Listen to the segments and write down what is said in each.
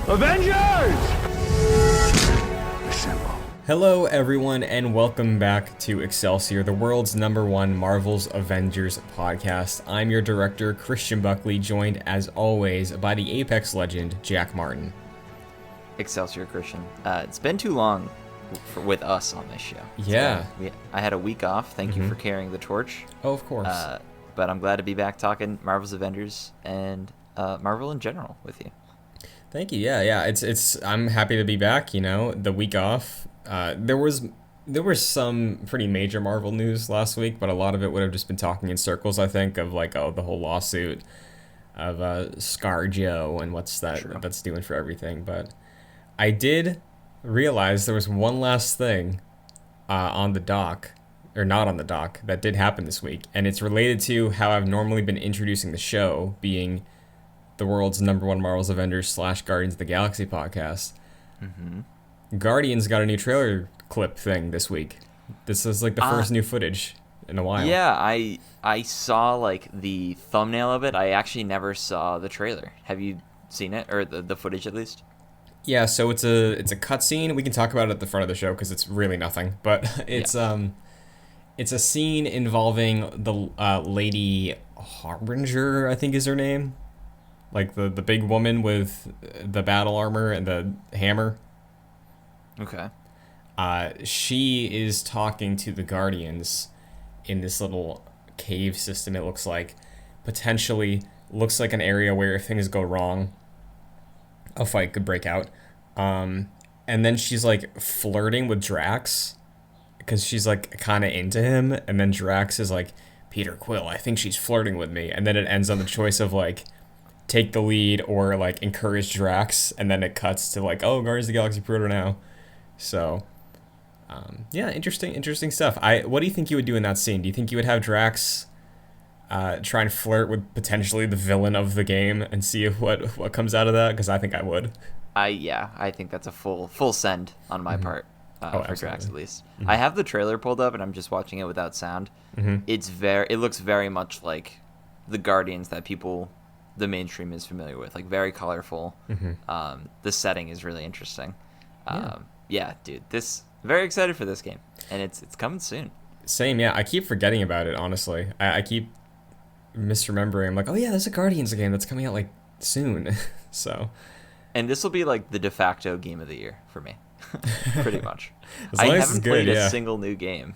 Avengers! Assemble. Hello everyone and welcome back to Excelsior, the world's #1 Marvel's Avengers podcast. I'm your director, Christian Buckley, joined as always by the Apex legend, Jack Martin. Excelsior, Christian. It's been too long with us on this show. Yeah. So I had a week off. Thank you for carrying the torch. Oh, of course. But I'm glad to be back talking Marvel's Avengers and Marvel in general with you. Thank you. Yeah. It's. I'm happy to be back. You know, the week off. There was some pretty major Marvel news last week, but a lot of it would have just been talking in circles. I think of like the whole lawsuit of ScarJo and what's that's doing for everything. But I did realize there was one last thing on the dock, or not on the dock, that did happen this week, and it's related to how I've normally been introducing the show, being the world's #1 Marvel's Avengers / Guardians of the Galaxy podcast. Mm-hmm. Guardians got a new trailer clip thing this week. This is like the first new footage in a while. Yeah, I saw like the thumbnail of it. I actually never saw the trailer. Have you seen it, or the footage at least? Yeah, so it's a cutscene. We can talk about it at the front of the show because it's really nothing, but it's a scene involving the Lady Harbinger, I think is her name. Like the big woman with the battle armor and the hammer. Okay. She is talking to the Guardians in this little cave system, it looks like. Potentially looks like an area where if things go wrong, a fight could break out. And then she's like flirting with Drax because she's like kind of into him. And then Drax is like, Peter Quill, I think she's flirting with me. And then it ends on the choice of like, take the lead or like encourage Drax, and then it cuts to like, oh, Guardians of the Galaxy Proto now. So yeah, interesting stuff. What do you think you would do in that scene? Do you think you would have Drax try and flirt with potentially the villain of the game and see if what comes out of that? Because I think I would. I think that's a full send on my part for absolutely. Drax at least. Mm-hmm. I have the trailer pulled up and I'm just watching it without sound. Mm-hmm. It looks very much like the Guardians that the mainstream is familiar with, like very colorful. Mm-hmm. The setting is really interesting. Yeah, dude, very excited for this game, and it's coming soon. Same, yeah. I keep forgetting about it, honestly. I keep misremembering. I'm like, oh yeah, there's a Guardians game that's coming out like soon. So, and this will be like the de facto game of the year for me, pretty much. I haven't played a single new game,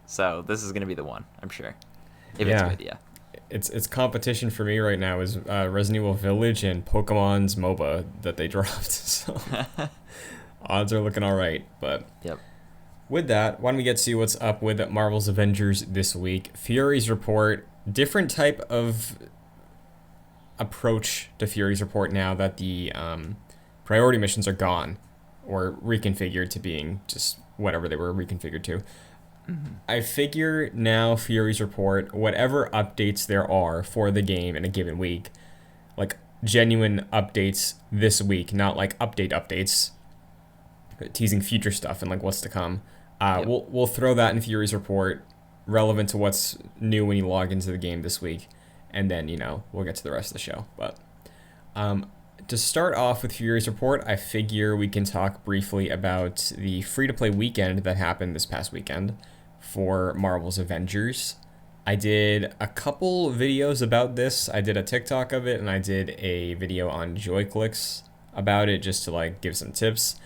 so this is gonna be the one, I'm sure. If it's good, yeah. It's competition for me right now is Resident Evil Village and Pokemon's MOBA that they dropped. So odds are looking all right. But yep. With that, why don't we get to what's up with Marvel's Avengers this week? Fury's report, different type of approach to Fury's report now that the priority missions are gone or reconfigured to being just whatever they were reconfigured to. Mm-hmm. I figure now Fury's report, whatever updates there are for the game in a given week, like genuine updates this week, not like updates, teasing future stuff and like what's to come. Yep. We'll throw that in Fury's report, relevant to what's new when you log into the game this week, and then we'll get to the rest of the show. But to start off with Fury's report, I figure we can talk briefly about the free-to-play weekend that happened this past weekend for Marvel's Avengers. I did a couple videos about this. I did a TikTok of it, and I did a video on JoyClicks about it just to like give some tips.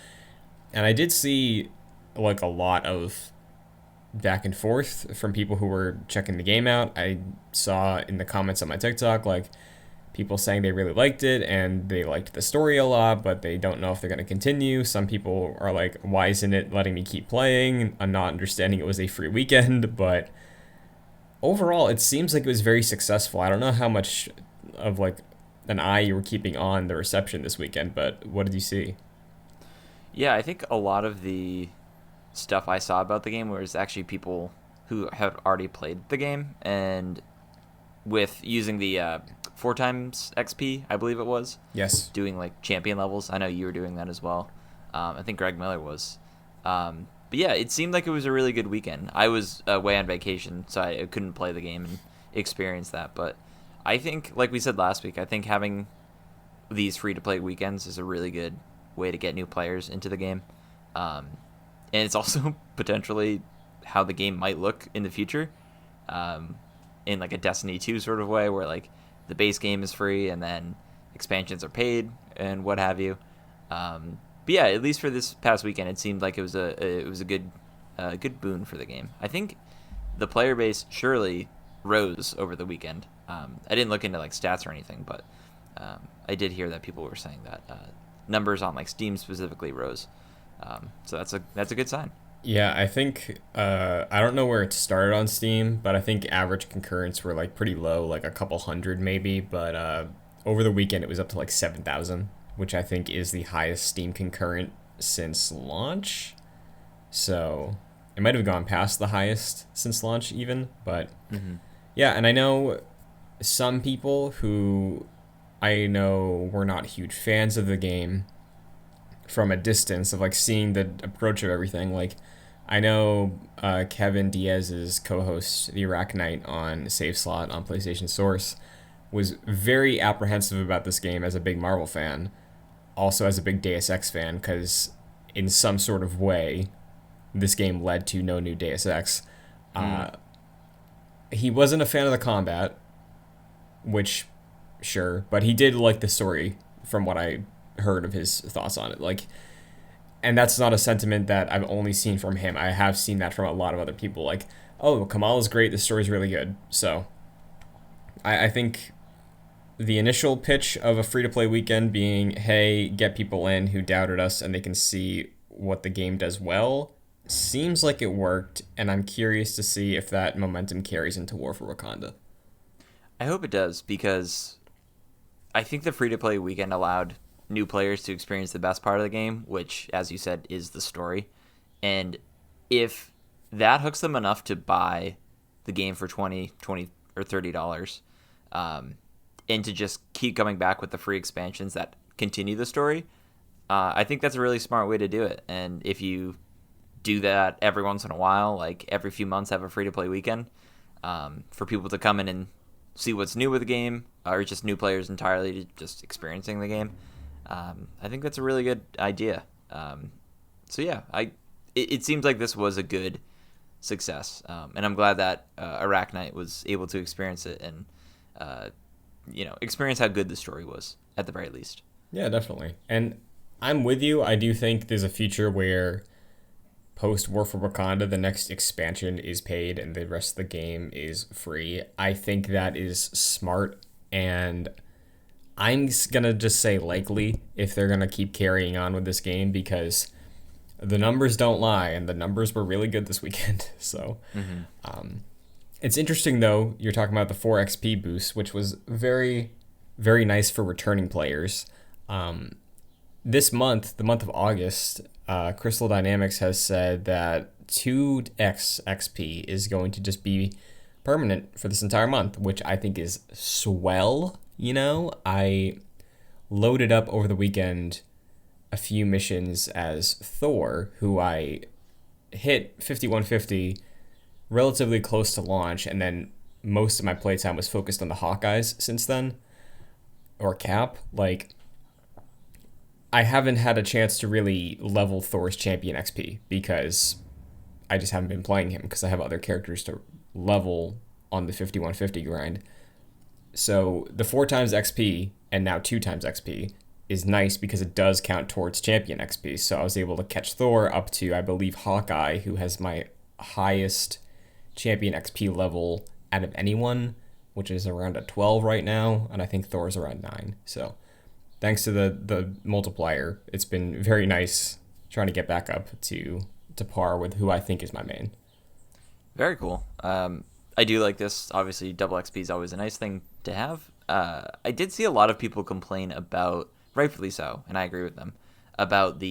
And I did see like a lot of back and forth from people who were checking the game out. I saw in the comments on my TikTok like people saying they really liked it and they liked the story a lot, but they don't know if they're going to continue. Some people are like, why isn't it letting me keep playing? I'm not understanding it was a free weekend, but overall, it seems like it was very successful. I don't know how much of like an eye you were keeping on the reception this weekend, but what did you see? Yeah, I think a lot of the stuff I saw about the game was actually people who have already played the game and with using the 4 times XP, I believe it was. Yes. Doing like champion levels. I know you were doing that as well. I think Greg Miller was. But yeah, it seemed like it was a really good weekend. I was away on vacation, so I couldn't play the game and experience that. But I think, like we said last week, I think having these free-to-play weekends is a really good way to get new players into the game. And it's also potentially how the game might look in the future, in like a Destiny 2 sort of way, where like the base game is free and then expansions are paid and what have you. But yeah, at least for this past weekend, it seemed like it was a good boon for the game. I think the player base surely rose over the weekend. I didn't look into like stats or anything, but I did hear that people were saying that numbers on like Steam specifically rose. So that's a good sign. Yeah, I think I don't know where it started on Steam, but I think average concurrents were like pretty low, like a couple hundred maybe. But over the weekend, it was up to like 7,000, which I think is the highest Steam concurrent since launch. So it might have gone past the highest since launch even, but yeah. And I know some people who I know were not huge fans of the game from a distance of like seeing the approach of everything. Like I know Kevin Diaz's co-host, the Iraq Knight on Save Slot on PlayStation Source, was very apprehensive about this game as a big Marvel fan, also as a big Deus Ex fan, because in some sort of way, this game led to no new Deus Ex. He wasn't a fan of the combat, which, sure, but he did like the story from what I heard of his thoughts on it. Like, and that's not a sentiment that I've only seen from him. I have seen that from a lot of other people. Like, oh, Kamala's great. The story's really good. So I think the initial pitch of a free-to-play weekend being, hey, get people in who doubted us and they can see what the game does well, seems like it worked, and I'm curious to see if that momentum carries into War for Wakanda. I hope it does, because I think the free-to-play weekend allowed new players to experience the best part of the game, which, as you said, is the story. And if that hooks them enough to buy the game for $20 or $30, and to just keep coming back with the free expansions that continue the story, I think that's a really smart way to do it. And if you do that every once in a while, like every few months have a free-to-play weekend, for people to come in and see what's new with the game, or just new players entirely just experiencing the game, I think that's a really good idea. So yeah, it seems like this was a good success, and I'm glad that Iraq Knight was able to experience it and experience how good the story was at the very least. Yeah, definitely. And I'm with you. I do think there's a future where post War for Wakanda, the next expansion is paid and the rest of the game is free. I think that is smart, and I'm gonna just say likely if they're gonna keep carrying on with this game, because the numbers don't lie, and the numbers were really good this weekend. So it's interesting, though, you're talking about the 4 XP boost, which was very, very nice for returning players. This month, the month of August, Crystal Dynamics has said that 2x XP is going to just be permanent for this entire month, which I think is swell. I loaded up over the weekend a few missions as Thor, who I hit 5150 relatively close to launch, and then most of my playtime was focused on the Hawkeyes since then, or Cap. Like, I haven't had a chance to really level Thor's champion XP because I just haven't been playing him because I have other characters to level on the 5150 grind. So the 4 times XP and now 2 times XP is nice because it does count towards champion XP. So I was able to catch Thor up to, I believe, Hawkeye, who has my highest champion XP level out of anyone, which is around a 12 right now, and I think Thor's around 9. So thanks to the multiplier, it's been very nice trying to get back up to par with who I think is my main. Very cool. I do like this. Obviously, double XP is always a nice thing to have. I did see a lot of people complain about, rightfully so, and I agree with them, about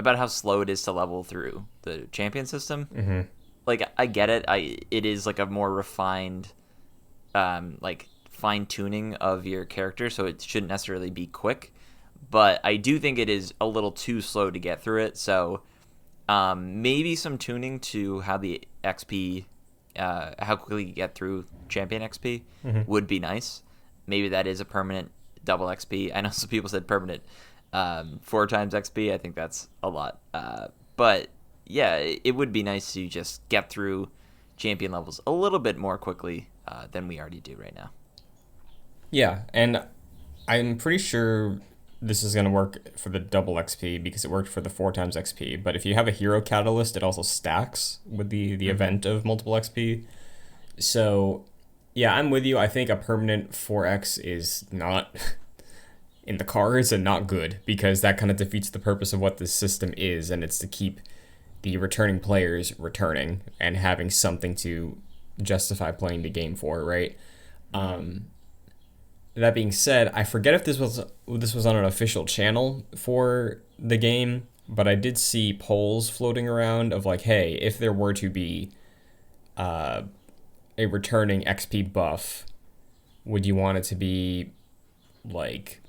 how slow it is to level through the champion system. Mm-hmm. Like, I get it. It is like a more refined, fine tuning of your character, so it shouldn't necessarily be quick. But I do think it is a little too slow to get through it. So maybe some tuning to how the XP, how quickly you get through champion XP would be nice. Maybe that is a permanent double XP. I know some people said permanent 4 times XP. I think that's a lot. But yeah, it would be nice to just get through champion levels a little bit more quickly than we already do right now. Yeah, and I'm pretty sure this is going to work for the double XP because it worked for the 4 times XP. But if you have a hero catalyst, it also stacks with the event of multiple XP. So, yeah, I'm with you. I think a permanent 4x is not in the cards and not good because that kind of defeats the purpose of what this system is, and it's to keep the returning players returning and having something to justify playing the game for, right? That being said, I forget if this was on an official channel for the game, but I did see polls floating around of like, hey, if there were to be a returning XP buff, would you want it to be like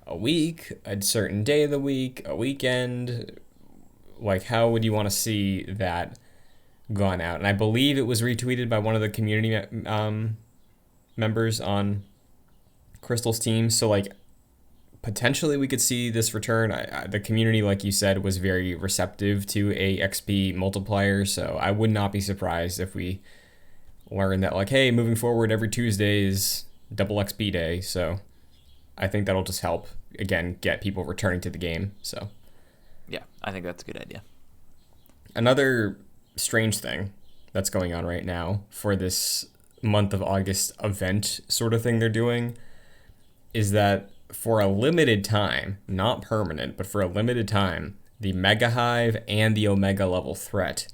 a week, a certain day of the week, a weekend? Like, how would you want to see that gone out? And I believe it was retweeted by one of the community members on Crystal's team. So, like, potentially we could see this return. The community, like you said, was very receptive to a XP multiplier. So I would not be surprised if we learn that, like, hey, moving forward, every Tuesday is double XP day. So I think that'll just help, again, get people returning to the game. So yeah, I think that's a good idea. Another strange thing that's going on right now for this month of August event sort of thing they're doing is that for a limited time, not permanent, but for a limited time, the Mega Hive and the Omega level threat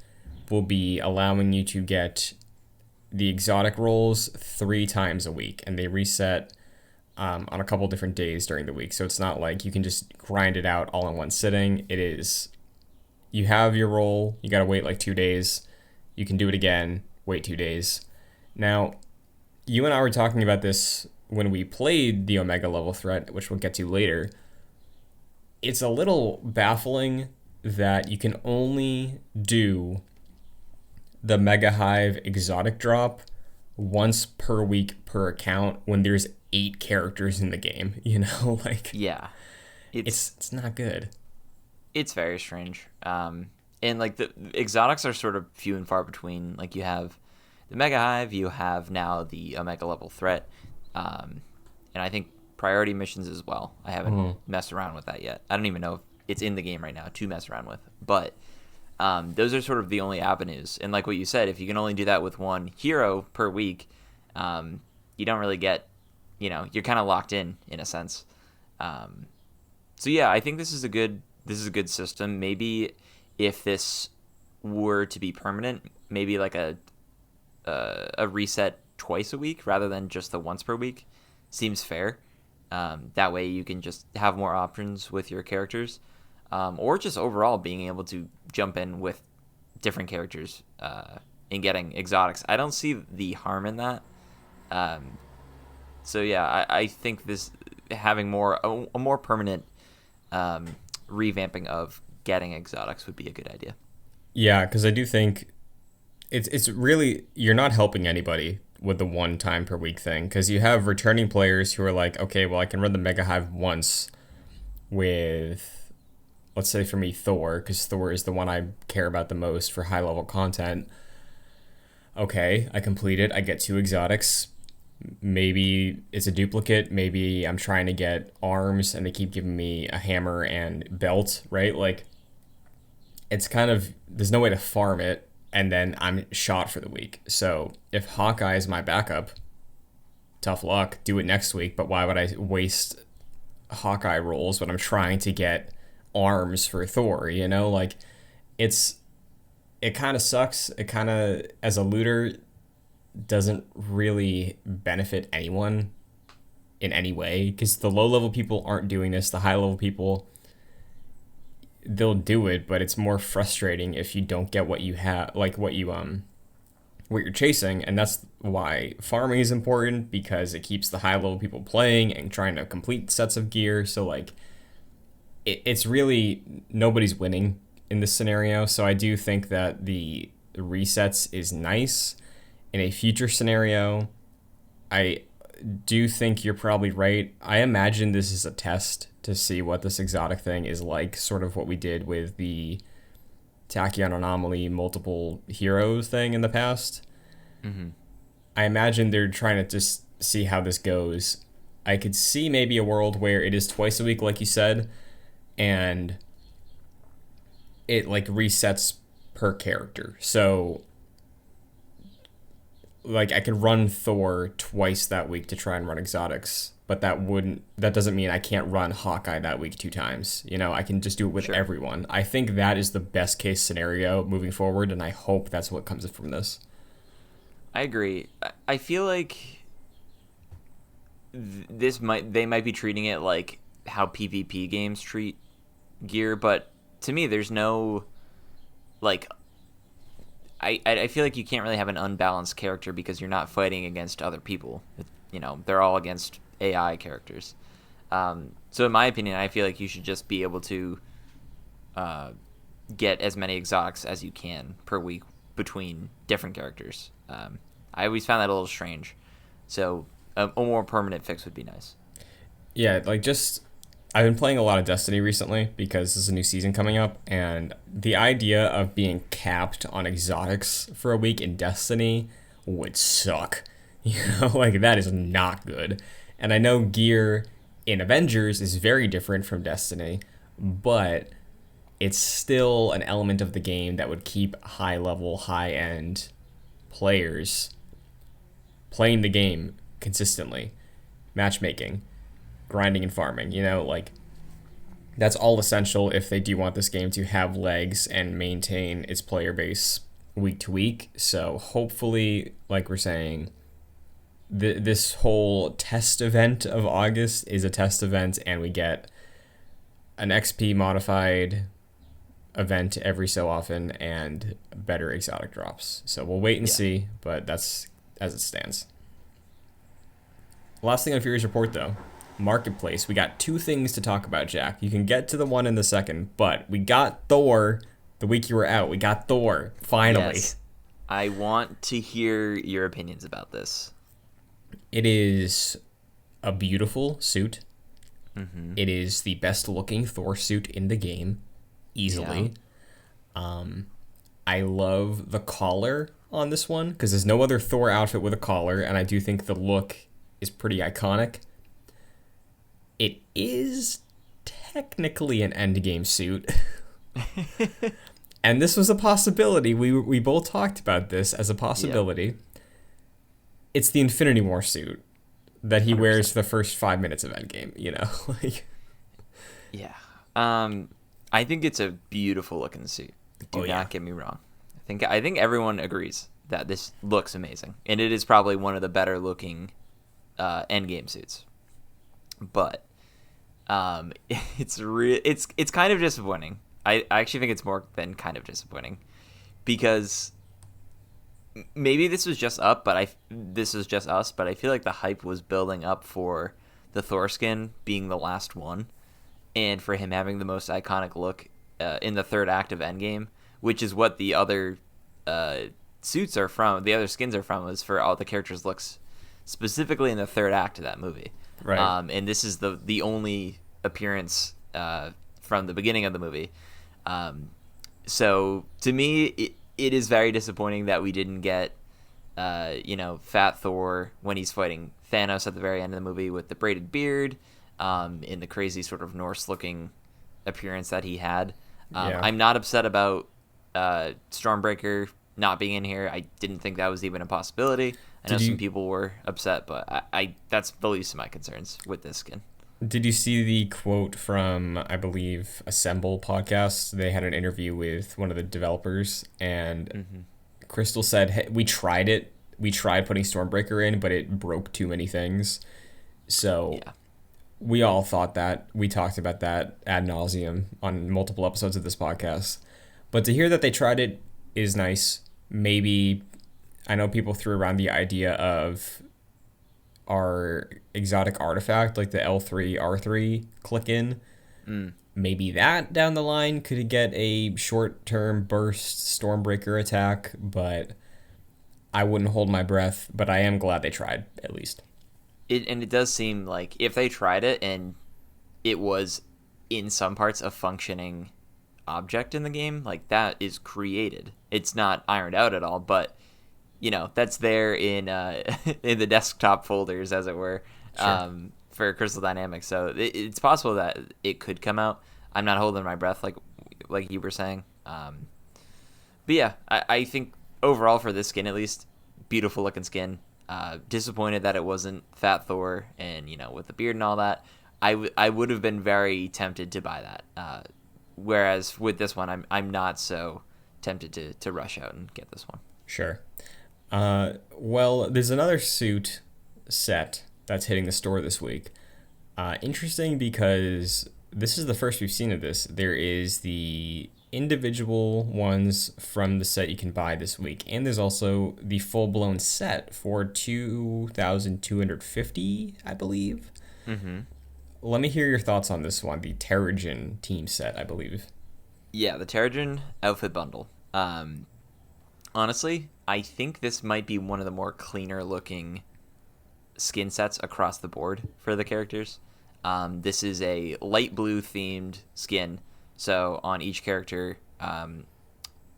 will be allowing you to get the exotic rolls 3 times a week, and they reset on a couple different days during the week. So it's not like you can just grind it out all in one sitting. It is, you have your roll, you gotta wait like 2 days, you can do it again, wait 2 days. Now, you and I were talking about this when we played the Omega level threat, which we'll get to later. It's a little baffling that you can only do the Mega Hive exotic drop once per week per account when there's 8 characters in the game, you know? Like, yeah, it's not good. It's very strange. And like the exotics are sort of few and far between. Like you have the Mega Hive, you have now the Omega level threat, and I think priority missions as well. I haven't messed around with that yet. I don't even know if it's in the game right now to mess around with. But those are sort of the only avenues. And like what you said, if you can only do that with one hero per week, you don't really get, you're kind of locked in a sense. So yeah, I think this is a good system. Maybe if this were to be permanent, maybe like a reset twice a week rather than just the once per week seems fair. That way you can just have more options with your characters, or just overall being able to jump in with different characters and getting exotics. I don't see the harm in that. So yeah, I think this having a more permanent revamping of getting exotics would be a good idea. Yeah, because I do think it's really, you're not helping anybody with the 1 time per week thing, because you have returning players who are like, okay, well, I can run the Mega Hive once with, let's say for me, Thor, because Thor is the one I care about the most for high level content. Okay, I complete it, I get 2 exotics. Maybe it's a duplicate, maybe I'm trying to get arms and they keep giving me a hammer and belt, right? Like, it's kind of, there's no way to farm it, and then I'm shot for the week. So if Hawkeye is my backup, tough luck, do it next week. But why would I waste Hawkeye rolls when I'm trying to get arms for Thor, Like, it kind of sucks. It kind of, as a looter, doesn't really benefit anyone in any way, because the low level people aren't doing this. The high level people, they'll do it, but it's more frustrating if you don't get what you have, like what you're chasing. And that's why farming is important, because it keeps the high level people playing and trying to complete sets of gear. So like, it's really, nobody's winning in this scenario. So I do think that the resets is nice. In a future scenario, do think you're probably right. I imagine this is a test to see what this exotic thing is like, sort of what we did with the Tachyon Anomaly multiple heroes thing in the past. Mm-hmm. I imagine they're trying to just see how this goes. I could see maybe a world where it is twice a week, like you said, and it like resets per character. So like I could run Thor twice that week to try and run exotics, but that doesn't mean I can't run Hawkeye that week 2 times. I can just do it with Sure. everyone. I think that is the best case scenario moving forward, and I hope that's what comes from this. I agree. I feel like they might be treating it like how PvP games treat gear, but to me, there's no like. I feel like you can't really have an unbalanced character because you're not fighting against other people. They're all against AI characters. So in my opinion, I feel like you should just be able to get as many exotics as you can per week between different characters. I always found that a little strange. So a more permanent fix would be nice. Yeah, I've been playing a lot of Destiny recently because there's a new season coming up, and the idea of being capped on exotics for a week in Destiny would suck. That is not good. And I know gear in Avengers is very different from Destiny, but it's still an element of the game that would keep high-level, high-end players playing the game consistently. Matchmaking, grinding and farming, that's all essential if they do want this game to have legs and maintain its player base week to week. So hopefully, like we're saying, this whole test event of August is a test event, and we get an XP modified event every so often and better exotic drops. So we'll wait and see, but that's as it stands. Last thing on Fury's report, though. Marketplace. We got 2 things to talk about, Jack. You can get to the one in the second, but we got Thor the week you were out. We got Thor, finally. Yes. I want to hear your opinions about this. It is a beautiful suit. Mm-hmm. It is the best looking Thor suit in the game, easily. Yeah. I love the collar on this one, because there's no other Thor outfit with a collar, and I do think the look is pretty iconic. It is technically an endgame suit. And this was a possibility. We both talked about this as a possibility. Yep. It's the Infinity War suit that he 100%. Wears for the first 5 minutes of Endgame, Yeah. I think it's a beautiful looking suit. Do not get me wrong. I think everyone agrees that this looks amazing. And it is probably one of the better looking Endgame suits. But it's kind of disappointing. I actually think it's more than kind of disappointing, because maybe this was just us, but I feel like the hype was building up for the Thor skin being the last one, and for him having the most iconic look in the third act of Endgame, which is what the other suits are from. The other skins are from, is for all the characters' looks specifically in the third act of that movie. Right. And this is the only appearance from the beginning of the movie. So to me, it is very disappointing that we didn't get, Fat Thor when he's fighting Thanos at the very end of the movie with the braided beard, in the crazy sort of Norse-looking appearance that he had. I'm not upset about Stormbreaker not being in here. I didn't think that was even a possibility. I know some people were upset, but I that's the least of my concerns with this skin. Did you see the quote from, I believe, Assemble podcast? They had an interview with one of the developers, and Crystal said, hey, we tried it. We tried putting Stormbreaker in, but it broke too many things. So we all thought that. We talked about that ad nauseum on multiple episodes of this podcast. But to hear that they tried it is nice. Maybe, I know people threw around the idea of our exotic artifact, like the L3 R3 click in. Maybe that down the line could get a short-term burst Stormbreaker attack, but I wouldn't hold my breath. But I am glad they tried, at least. it does seem like if they tried it and it was in some parts a functioning object in the game, like that is created. It's not ironed out at all, but that's there in in the desktop folders, as it were, Sure. for Crystal Dynamics. So it's possible that it could come out. I'm not holding my breath like you were saying. But yeah, I think overall for this skin at least, beautiful looking skin. Disappointed that it wasn't Fat Thor and with the beard and all that. I would have been very tempted to buy that. Whereas with this one, I'm not so tempted to rush out and get this one. Sure. Well, there's another suit set that's hitting the store this week. Interesting because this is the first we've seen of this. There is the individual ones from the set you can buy this week, and there's also the full-blown set for 2,250, I believe. Mm-hmm. Let me hear your thoughts on this one, the Terrigen team set, I believe. Yeah, the Terrigen Outfit bundle. Honestly, I think this might be one of the more cleaner looking skin sets across the board for the characters. This is a light blue themed skin, so on each character,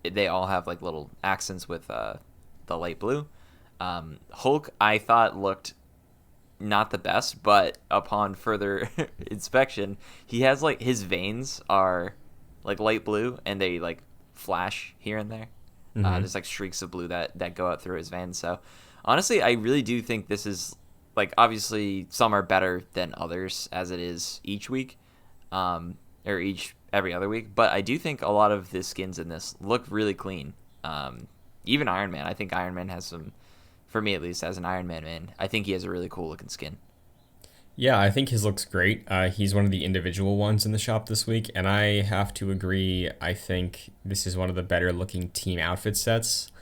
they all have like little accents with the light blue. Hulk, I thought looked not the best, but upon further inspection, he has like his veins are like light blue and they like flash here and there. There's like streaks of blue that go out through his veins. So honestly, I really do think this is like, obviously some are better than others as it is each week, or every other week. But I do think a lot of the skins in this look really clean. Even Iron Man, I think Iron Man has some, for me at least, as an Iron Man, I think he has a really cool looking skin. Yeah, I think his looks great. He's one of the individual ones in the shop this week, and I have to agree. I think this is one of the better looking team outfit sets.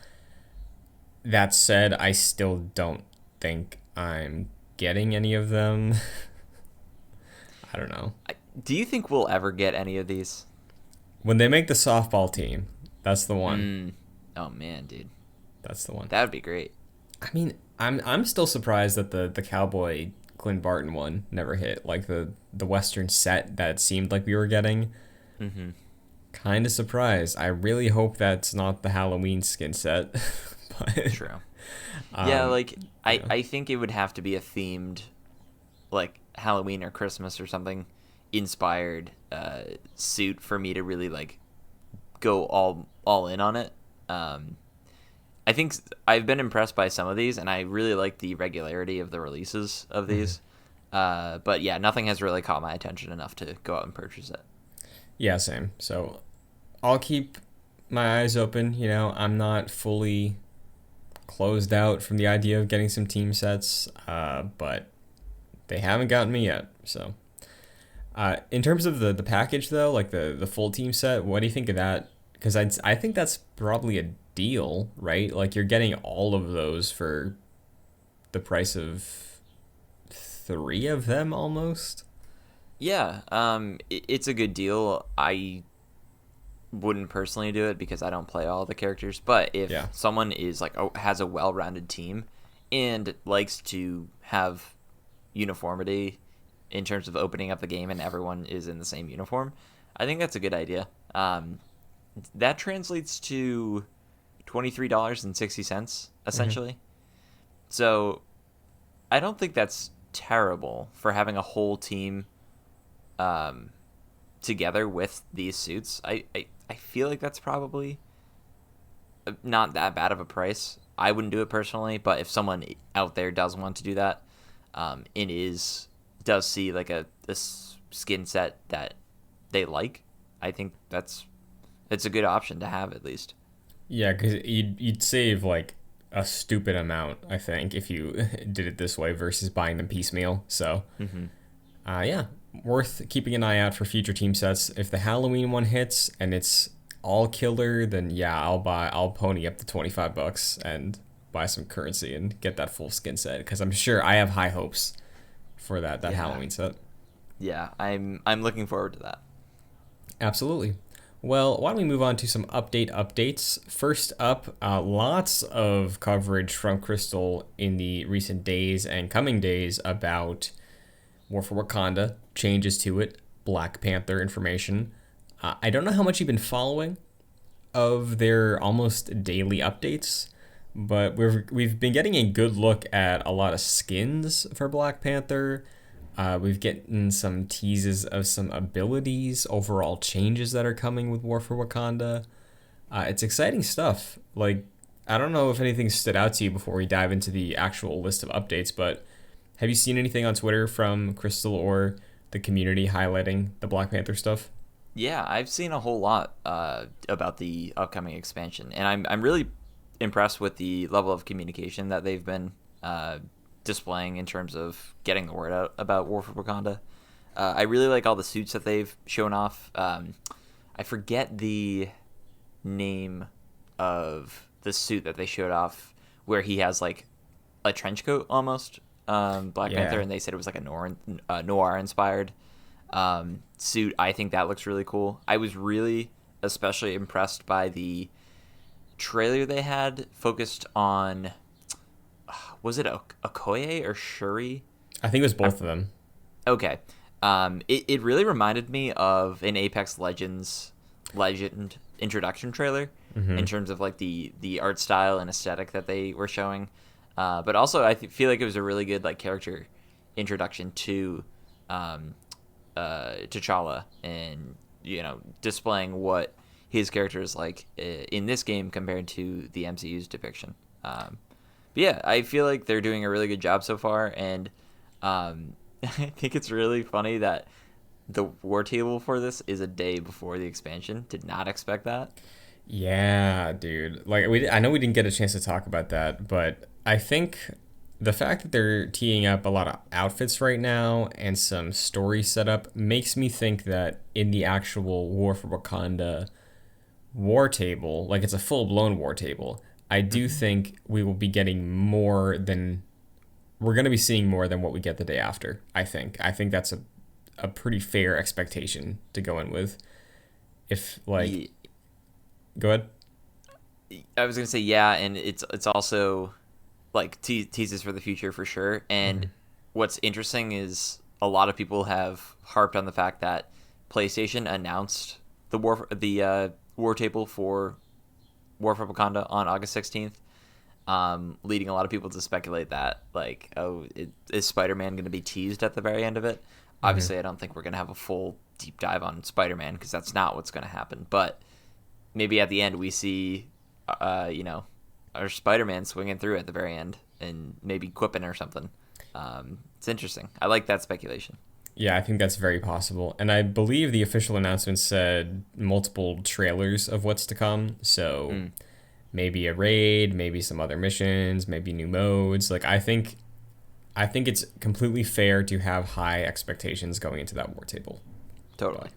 That said, I still don't think I'm getting any of them. I don't know. Do you think we'll ever get any of these? When they make the softball team, that's the one. Oh man, dude. That's the one. That would be great. I mean, I'm still surprised that the cowboy Clint Barton one never hit. Like the Western set that it seemed like we were getting. Mm-hmm. Kind of surprised. I really hope that's not the Halloween skin set. But, true. Yeah, like I think it would have to be a themed, like Halloween or Christmas or something, inspired suit for me to really like go all in on it. I think I've been impressed by some of these, and I really like the regularity of the releases of these. But yeah, nothing has really caught my attention enough to go out and purchase it. Yeah, same. So I'll keep my eyes open. I'm not fully closed out from the idea of getting some team sets, but they haven't gotten me yet. So in terms of the package, though, like the full team set, what do you think of that? Because I think that's probably a deal, right? Like you're getting all of those for the price of 3 of them almost. Yeah, it's a good deal. I wouldn't personally do it because I don't play all the characters, but if someone is like has a well-rounded team and likes to have uniformity in terms of opening up the game and everyone is in the same uniform, I think that's a good idea. That translates to $23.60 essentially. So I don't think that's terrible for having a whole team together with these suits. I feel like that's probably not that bad of a price. I wouldn't do it personally, but if someone out there does want to do that, and does see like a skin set that they like, I think it's a good option to have at least. Yeah, because you'd save like a stupid amount, I think, if you did it this way versus buying them piecemeal. So, yeah, worth keeping an eye out for future team sets. If the Halloween one hits and it's all killer, then yeah, I'll pony up the $25 and buy some currency and get that full skin set because I'm sure I have high hopes for that Halloween set. Yeah, I'm looking forward to that. Absolutely. Well, why don't we move on to some updates? First up, lots of coverage from Crystal in the recent days and coming days about War for Wakanda, changes to it, Black Panther information. I don't know how much you've been following of their almost daily updates, but we've been getting a good look at a lot of skins for Black Panther. We've gotten some teases of some abilities, overall changes that are coming with War for Wakanda. It's exciting stuff. Like, I don't know if anything stood out to you before we dive into the actual list of updates, but have you seen anything on Twitter from Crystal or the community highlighting the Black Panther stuff? Yeah, I've seen a whole lot about the upcoming expansion, and I'm really impressed with the level of communication that they've been displaying in terms of getting the word out about War for Wakanda. I really like all the suits that they've shown off. I forget the name of the suit that they showed off, where he has like a trench coat almost, Black Yeah. Panther, and they said it was like a noir inspired suit. I think that looks really cool. I was really especially impressed by the trailer they had focused on, was it Okoye or Shuri? I think it was both of them. Okay. It really reminded me of an Apex Legend introduction trailer in terms of like the art style and aesthetic that they were showing. But also I feel like it was a really good like character introduction to T'Challa, and displaying what his character is like in this game compared to the MCU's depiction. But yeah, I feel like they're doing a really good job so far, and I think it's really funny that the war table for this is a day before the expansion. Did not expect that. Yeah, dude. Like I know we didn't get a chance to talk about that, but I think the fact that they're teeing up a lot of outfits right now and some story setup makes me think that in the actual War for Wakanda war table, like it's a full-blown war table, I do think we will be getting more than we're going to be seeing more than what we get the day after. I think that's a pretty fair expectation to go in with. If like Go ahead. I was gonna say yeah, and it's also like teases for the future for sure. And what's interesting is a lot of people have harped on the fact that PlayStation announced the war table for War for Wakanda on August 16th, leading a lot of people to speculate that like, oh, is Spider-Man going to be teased at the very end of it? Obviously, I don't think we're going to have a full deep dive on Spider-Man because that's not what's going to happen. But maybe at the end we see, our Spider-Man swinging through at the very end and maybe quipping or something. It's interesting. I like that speculation. Yeah, I think that's very possible. And I believe the official announcement said multiple trailers of what's to come. So maybe a raid, maybe some other missions, maybe new modes. Like I think it's completely fair to have high expectations going into that war table. Totally.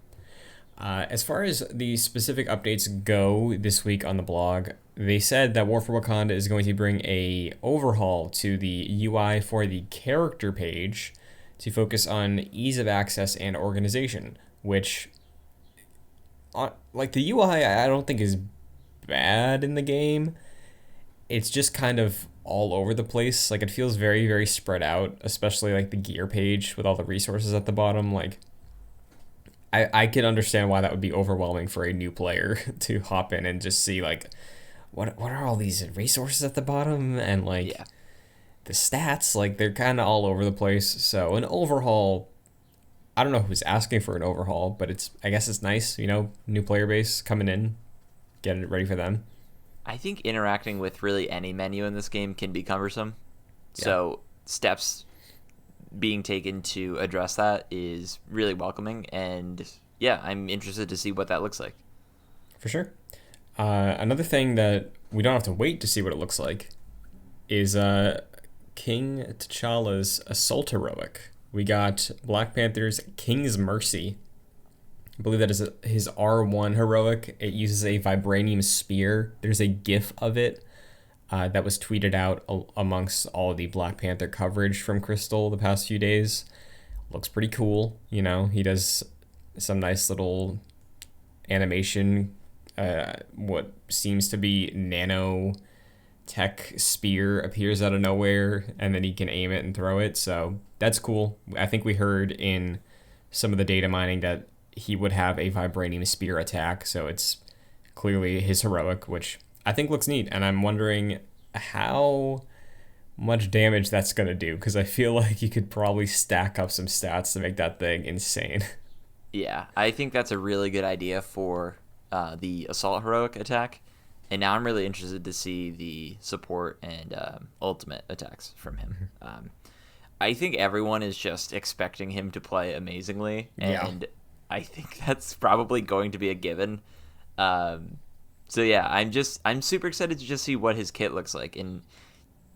As far as the specific updates go this week on the blog, they said that War for Wakanda is going to bring a overhaul to the UI for the character page to focus on ease of access and organization, which, like the UI, I don't think is bad in the game. It's just kind of all over the place. Like it feels very, very spread out, especially like the gear page with all the resources at the bottom. Like I could understand why that would be overwhelming for a new player to hop in and just see like what are all these resources at the bottom, and like the stats, like they're kind of all over the place. So an overhaul, I don't know who's asking for an overhaul, but I guess it's nice, new player base coming in, getting it ready for them. I think interacting with really any menu in this game can be cumbersome. Yeah. So steps being taken to address that is really welcoming, and yeah, I'm interested to see what that looks like. For sure. Another thing that we don't have to wait to see what it looks like is King T'Challa's Assault Heroic. We got Black Panther's King's Mercy. I believe that is his R1 heroic. It uses a vibranium spear. There's a GIF of it that was tweeted out amongst all of the Black Panther coverage from Crystal the past few days. Looks pretty cool. He does some nice little animation, what seems to be nano tech spear appears out of nowhere, and then he can aim it and throw it. So that's cool. I think we heard in some of the data mining that he would have a vibranium spear attack, so it's clearly his heroic, which I think looks neat. And I'm wondering how much damage that's going to do, because I feel like you could probably stack up some stats to make that thing insane. Yeah, I think that's a really good idea for the assault heroic attack. And now I'm really interested to see the support and ultimate attacks from him. I think everyone is just expecting him to play amazingly, and Yeah. I think that's probably going to be a given. So yeah, I'm super excited to just see what his kit looks like, and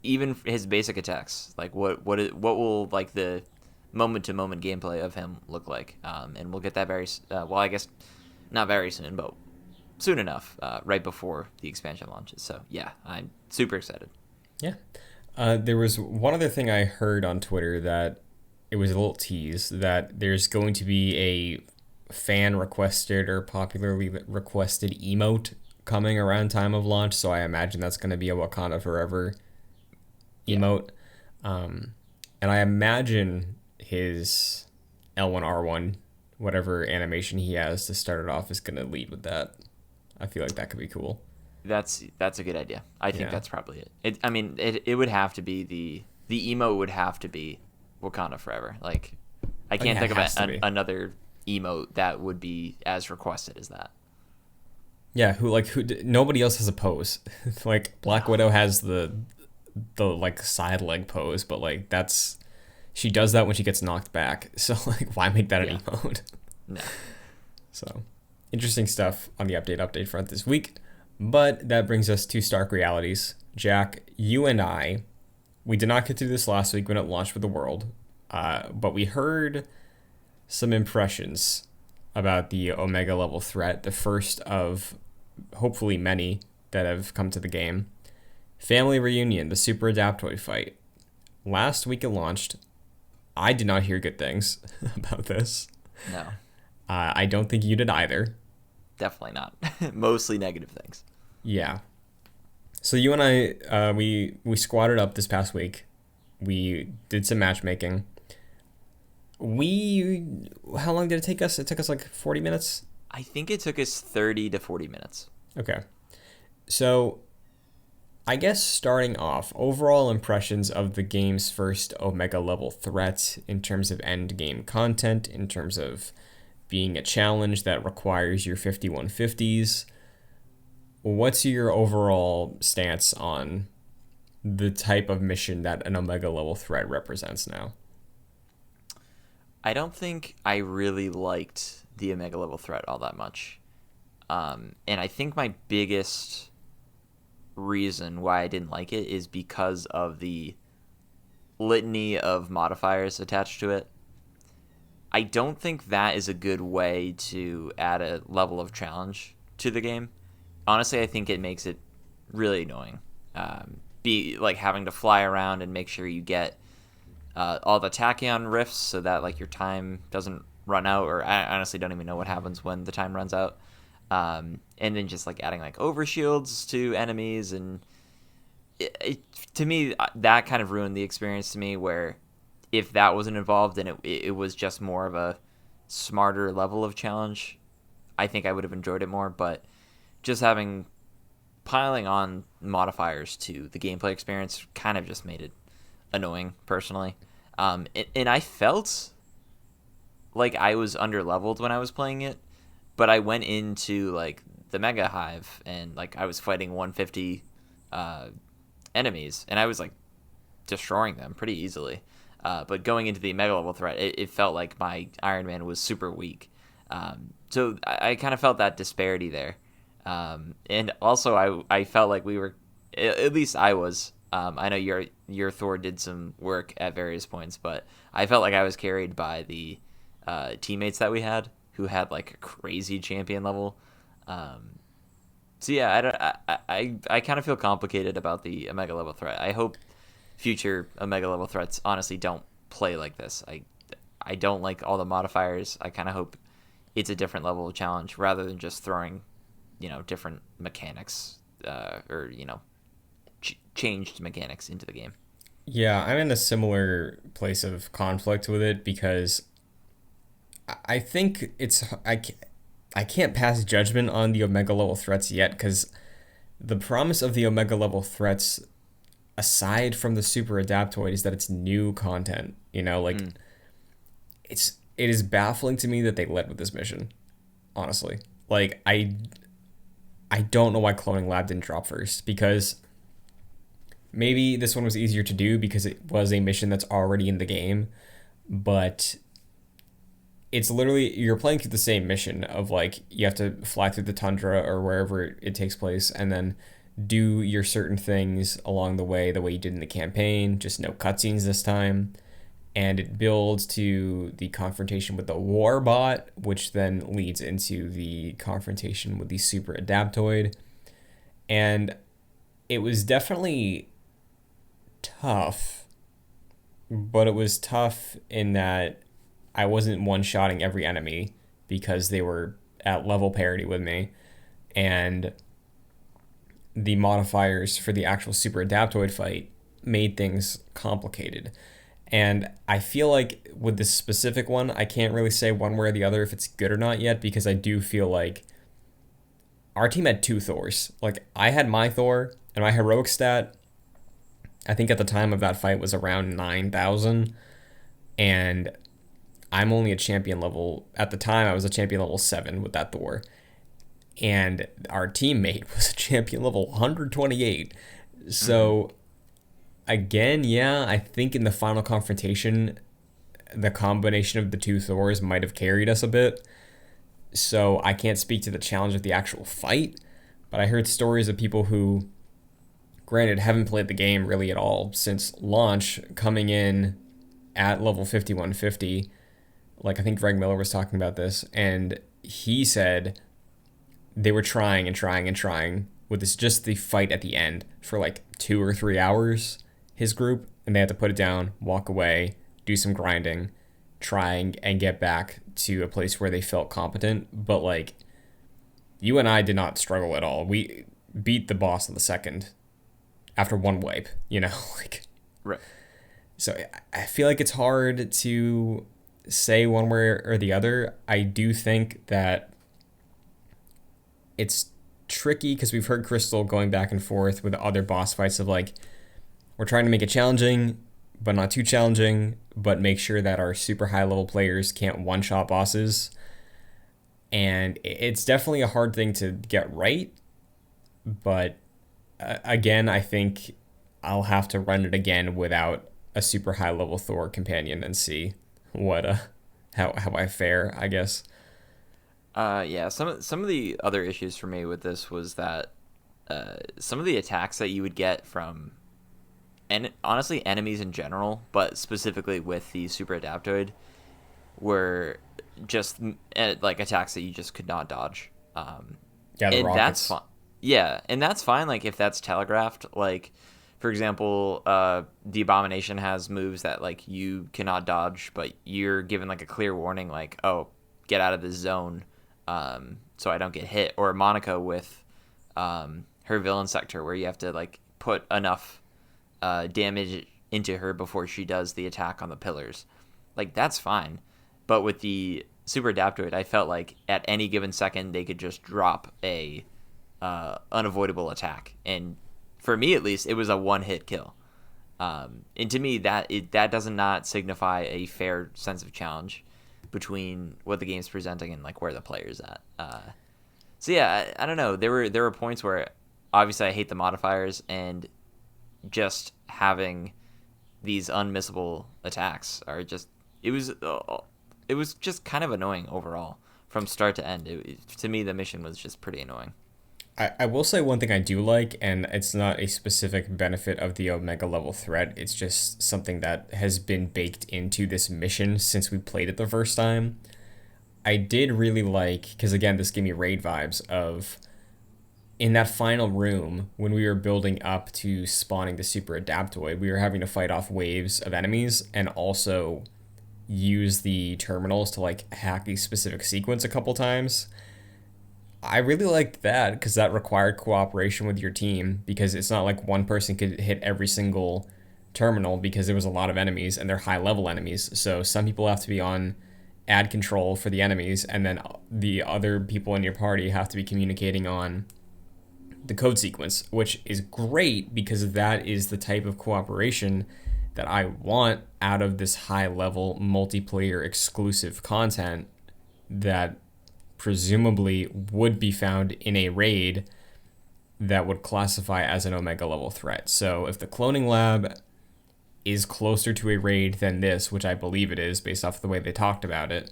even his basic attacks. Like what will like the moment to moment gameplay of him look like? And we'll get that well, I guess not very soon, but soon enough, right before the expansion launches. So yeah, I'm super excited. Yeah. There was one other thing I heard on Twitter that it was a little tease that there's going to be a fan requested or popularly requested emote coming around time of launch. So I imagine that's going to be a Wakanda Forever emote. And I imagine his L1R1, whatever animation he has to start it off, is going to lead with that. I feel like that could be cool. That's a good idea. I think Yeah. that's probably it. I mean, it would have to be the emote would have to be Wakanda Forever. Like, I can't yeah, think it has to of be. another emote that would be as requested as that. Yeah, nobody else has a pose. Like Black Widow has the like side leg pose, but like she does that when she gets knocked back. So like why make that an Yeah. emote? No. So interesting stuff on the update front this week. But that brings us to Stark Realities. Jack, you and I, we did not get to this last week when it launched with the world, but we heard some impressions about the Omega level threat, the first of hopefully many that have come to the game. Family Reunion, the Super Adaptoid fight. Last week it launched. I did not hear good things about this. No. I don't think you did either. Definitely not. Mostly negative things. Yeah. So you and I, we squatted up this past week. We did some matchmaking. How long did it take us? It took us like 40 minutes. I think it took us 30 to 40 minutes. Okay. So I guess starting off, overall impressions of the game's first Omega level threat in terms of end game content, in terms of being a challenge that requires your 5150s. What's your overall stance on the type of mission that an Omega level threat represents now? I don't think I really liked the Omega level threat all that much. And I think my biggest reason why I didn't like it is because of the litany of modifiers attached to it. I don't think that is a good way to add a level of challenge to the game. Honestly, I think it makes it really annoying. Be like having to fly around and make sure you get all the tachyon rifts so that like your time doesn't run out, or I honestly don't even know what happens when the time runs out. And then just like adding like overshields to enemies, and to me that kind of ruined the experience to me, where if that wasn't involved and it was just more of a smarter level of challenge, I think I would have enjoyed it more. But just piling on modifiers to the gameplay experience kind of just made it annoying personally. And I felt like I was underleveled when I was playing it, but I went into like the Mega Hive and like I was fighting 150 enemies, and I was like destroying them pretty easily. But going into the Mega level threat, it felt like my Iron Man was super weak. So I kind of felt that disparity there. And also I felt like we were, at least I was, I know your Thor did some work at various points, but I felt like I was carried by the teammates that we had, who had like a crazy champion level. So yeah, I kind of feel complicated about the Omega level threat. I hope future Omega level threats honestly don't play like this. I don't like all the modifiers. I kind of hope it's a different level of challenge rather than just throwing, different mechanics or changed mechanics into the game. Yeah, I'm in a similar place of conflict with it because I think I can't pass judgment on the Omega level threats yet because the promise of the Omega level threats, aside from the Super Adaptoid, is that it's new content. Like Mm. it is baffling to me that they led with this mission. Honestly, like I don't know why Cloning Lab didn't drop first because maybe this one was easier to do because it was a mission that's already in the game, but it's literally you're playing through the same mission of like you have to fly through the tundra or wherever it takes place and then do your certain things along the way you did in the campaign, just no cutscenes this time. And it builds to the confrontation with the Warbot, which then leads into the confrontation with the Super Adaptoid. And it was definitely tough, but it was tough in that I wasn't one-shotting every enemy because they were at level parity with me, and the modifiers for the actual Super Adaptoid fight made things complicated. And I feel like with this specific one, I can't really say one way or the other if it's good or not yet because I do feel like our team had two Thors. Like I had my Thor and my heroic stat, I think at the time of that fight was around 9,000, and I'm only a champion level. At the time, I was a champion level 7 with that Thor. And our teammate was a champion level 128. So, again, yeah, I think in the final confrontation, the combination of the two Thors might have carried us a bit. So, I can't speak to the challenge of the actual fight. But I heard stories of people who, granted, haven't played the game really at all since launch, coming in at level 5150. Like, I think Greg Miller was talking about this, and he said they were trying and trying and trying with this just the fight at the end for like 2 or 3 hours, his group, and they had to put it down, walk away, do some grinding, trying and get back to a place where they felt competent. But like, you and I did not struggle at all. We beat the boss in the second after one wipe, like. Right. So I feel like it's hard to say one way or the other. I do think that it's tricky because we've heard Crystal going back and forth with other boss fights of like, we're trying to make it challenging, but not too challenging, but make sure that our super high level players can't one-shot bosses. And it's definitely a hard thing to get right. But again, I think I'll have to run it again without a super high level Thor companion and see what how I fare, I guess. Yeah. Some of the other issues for me with this was that some of the attacks that you would get from, and honestly enemies in general, but specifically with the Super Adaptoid, were just like attacks that you just could not dodge. Yeah, the And that's rockets. fine. Yeah, and that's fine. Like if that's telegraphed, like for example, the Abomination has moves that like you cannot dodge, but you're given like a clear warning, like get out of this zone, so I don't get hit. Or Monica with her villain sector, where you have to like put enough damage into her before she does the attack on the pillars. Like that's fine, but with the Super Adaptoid, I felt like at any given second they could just drop a unavoidable attack, and for me at least, it was a one-hit kill. And to me, that does not signify a fair sense of challenge between what the game's presenting and like where the player's at. So yeah, I don't know. There were points where obviously I hate the modifiers, and just having these unmissable attacks are just it was just kind of annoying overall from start to end. To me, the mission was just pretty annoying. I will say one thing I do like, and it's not a specific benefit of the Omega level threat, it's just something that has been baked into this mission since we played it the first time. I did really like, because again, this gave me raid vibes of, in that final room, when we were building up to spawning the Super Adaptoid, we were having to fight off waves of enemies, and also use the terminals to like hack a specific sequence a couple times. I really liked that because that required cooperation with your team because it's not like one person could hit every single terminal because there was a lot of enemies and they're high level enemies. So some people have to be on ad control for the enemies, and then the other people in your party have to be communicating on the code sequence, which is great because that is the type of cooperation that I want out of this high level multiplayer exclusive content that presumably would be found in a raid that would classify as an Omega level threat. So if the cloning lab is closer to a raid than this, which I believe it is based off the way they talked about it,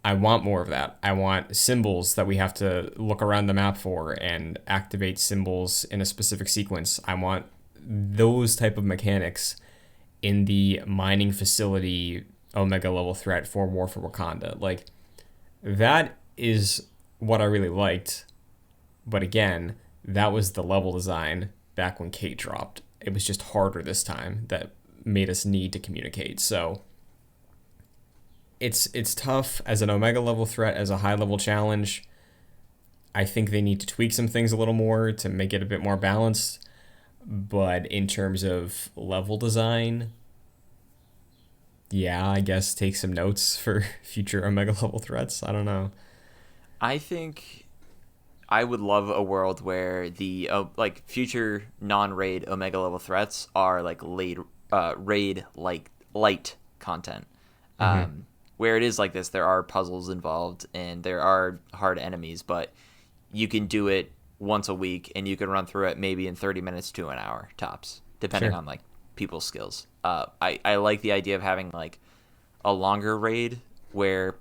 I want more of that. I want symbols that we have to look around the map for and activate symbols in a specific sequence. I want those type of mechanics in the mining facility Omega level threat for War for Wakanda. Like, that is what I really liked. But again, that was the level design back when Kate dropped. It was just harder this time that made us need to communicate. So it's tough as an Omega level threat, as a high level challenge. I think they need to tweak some things a little more to make it a bit more balanced. But in terms of level design, yeah, I guess take some notes for future Omega level threats. I don't know. I think I would love a world where the like future non-raid Omega level threats are like raid like light content. Mm-hmm. Where it is like this, there are puzzles involved and there are hard enemies, but you can do it once a week and you can run through it maybe in 30 minutes to an hour tops, depending Sure. on like people's skills. I like the idea of having like a longer raid where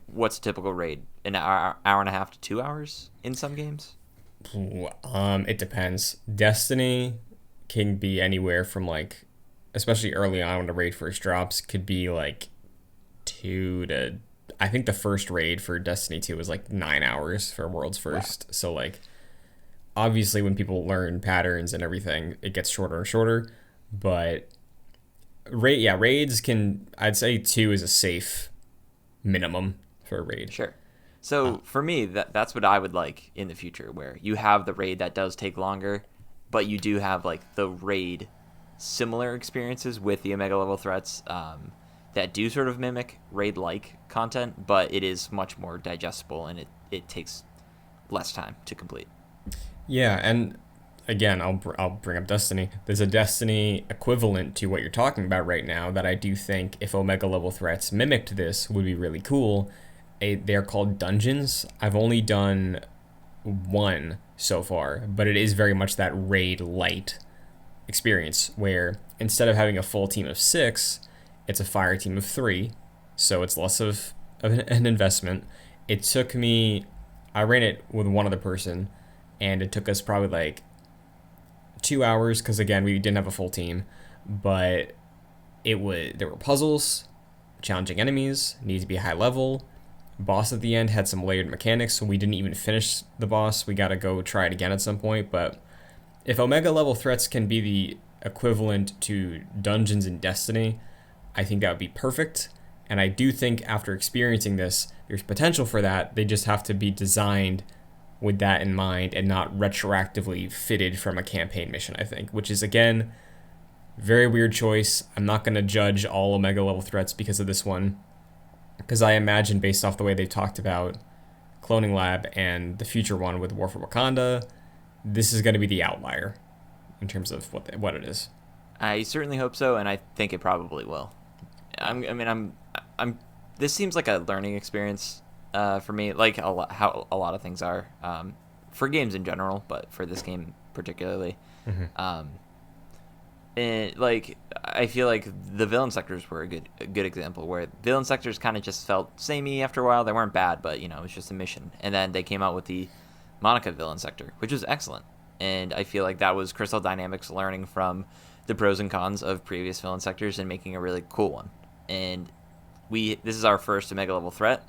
what's a typical raid? An hour and a half to 2 hours in some games? It depends. Destiny can be anywhere from like, especially early on when the raid first drops, could be like 2 to. I think the first raid for Destiny 2 was like 9 hours for World's Wow. First. So like, obviously when people learn patterns and everything, it gets shorter and shorter. But raids can. I'd say 2 is a safe minimum for a raid. Sure. Uh, So for me, that's what I would like in the future, where you have the raid that does take longer, but you do have like the raid similar experiences with the Omega level threats that do sort of mimic raid like content, but it is much more digestible and it takes less time to complete. Yeah, and again, I'll bring up Destiny. There's a Destiny equivalent to what you're talking about right now that I do think if Omega level threats mimicked this would be really cool. They're called dungeons. I've only done one so far, but it is very much that raid light experience where instead of having a full team of 6, it's a fire team of 3, so it's less of an investment. It took me, I ran it with one other person, and it took us probably like 2 hours because again we didn't have a full team, but there were puzzles, challenging enemies, needed to be high level. Boss at the end had some layered mechanics, so we didn't even finish the boss. We got to go try it again at some point. But if Omega level threats can be the equivalent to dungeons in Destiny, I think that would be perfect. And I do think after experiencing this, there's potential for that. They just have to be designed with that in mind and not retroactively fitted from a campaign mission, I think, which is, again, very weird choice. I'm not going to judge all Omega level threats because of this one, because I imagine based off the way they've talked about Cloning Lab and the future one with War for Wakanda, this is going to be the outlier in terms of what it is. I certainly hope so, and I think it probably will. I'm. This seems like a learning experience for me, like how a lot of things are for games in general, but for this game particularly. Mm-hmm. Um, and like I feel like the villain sectors were a good example where villain sectors kind of just felt samey after a while. They weren't bad, but it was just a mission. And then they came out with the Monica villain sector, which was excellent. And I feel like that was Crystal Dynamics learning from the pros and cons of previous villain sectors and making a really cool one. And this is our first Omega level threat.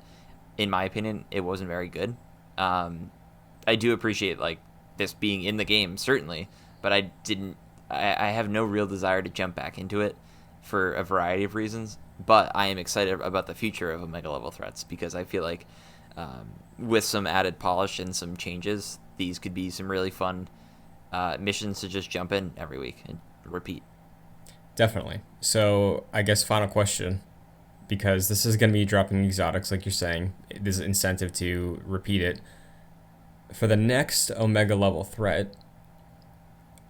In my opinion, it wasn't very good. I do appreciate like this being in the game certainly, but I have no real desire to jump back into it for a variety of reasons. But I am excited about the future of Omega level threats because I feel like with some added polish and some changes, these could be some really fun missions to just jump in every week and repeat. Definitely. So I guess final question, because this is going to be dropping exotics, like you're saying. There's an incentive to repeat it. For the next Omega level threat,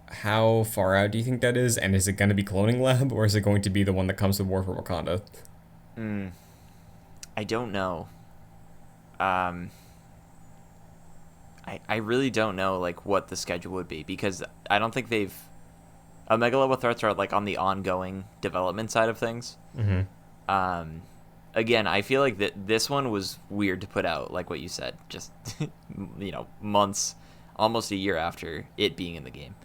how far out do you think that is? And is it going to be Cloning Lab, or is it going to be the one that comes with War for Wakanda? I don't know. I really don't know like what the schedule would be because I don't think they've Omega level threats are like on the ongoing development side of things. Again, I feel like that this one was weird to put out, like what you said, just months, almost a year after it being in the game,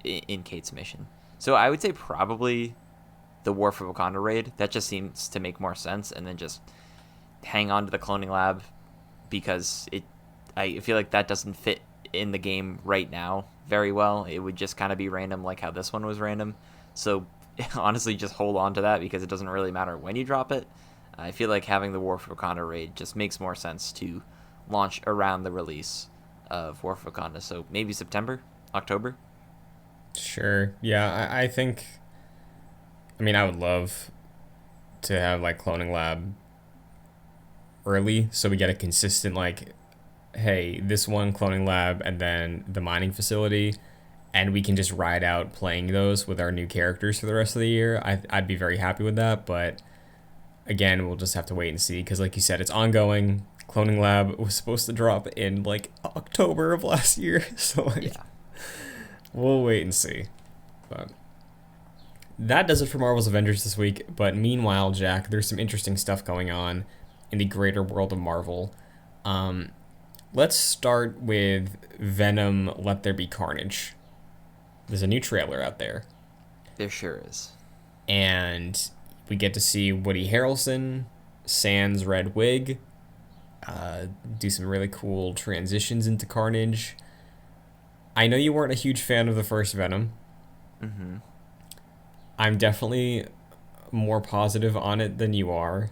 in Kate's mission. So I would say probably the War for Wakanda raid. That just seems to make more sense, and then just hang on to the cloning lab because I feel like that doesn't fit in the game right now very well. It would just kind of be random, like how this one was random. So honestly, just hold on to that because it doesn't really matter when you drop it. I feel like having the War for Wakanda raid just makes more sense to launch around the release of War for Wakanda. So maybe September, October. Sure. Yeah, I think. I mean, I would love to have like Cloning Lab early, so we get a consistent like, hey, this one Cloning Lab and then the mining facility, and we can just ride out playing those with our new characters for the rest of the year. I'd be very happy with that, but again, we'll just have to wait and see because, like you said, it's ongoing. Cloning Lab was supposed to drop in like October of last year, so like, Yeah. We'll wait and see. But that does it for Marvel's Avengers this week. But meanwhile, Jack, there's some interesting stuff going on in the greater world of Marvel. Let's start with Venom, Let There Be Carnage. There's a new trailer out there. There sure is. And we get to see Woody Harrelson, sans red wig, do some really cool transitions into Carnage. I know you weren't a huge fan of the first Venom. Mm-hmm. I'm definitely more positive on it than you are.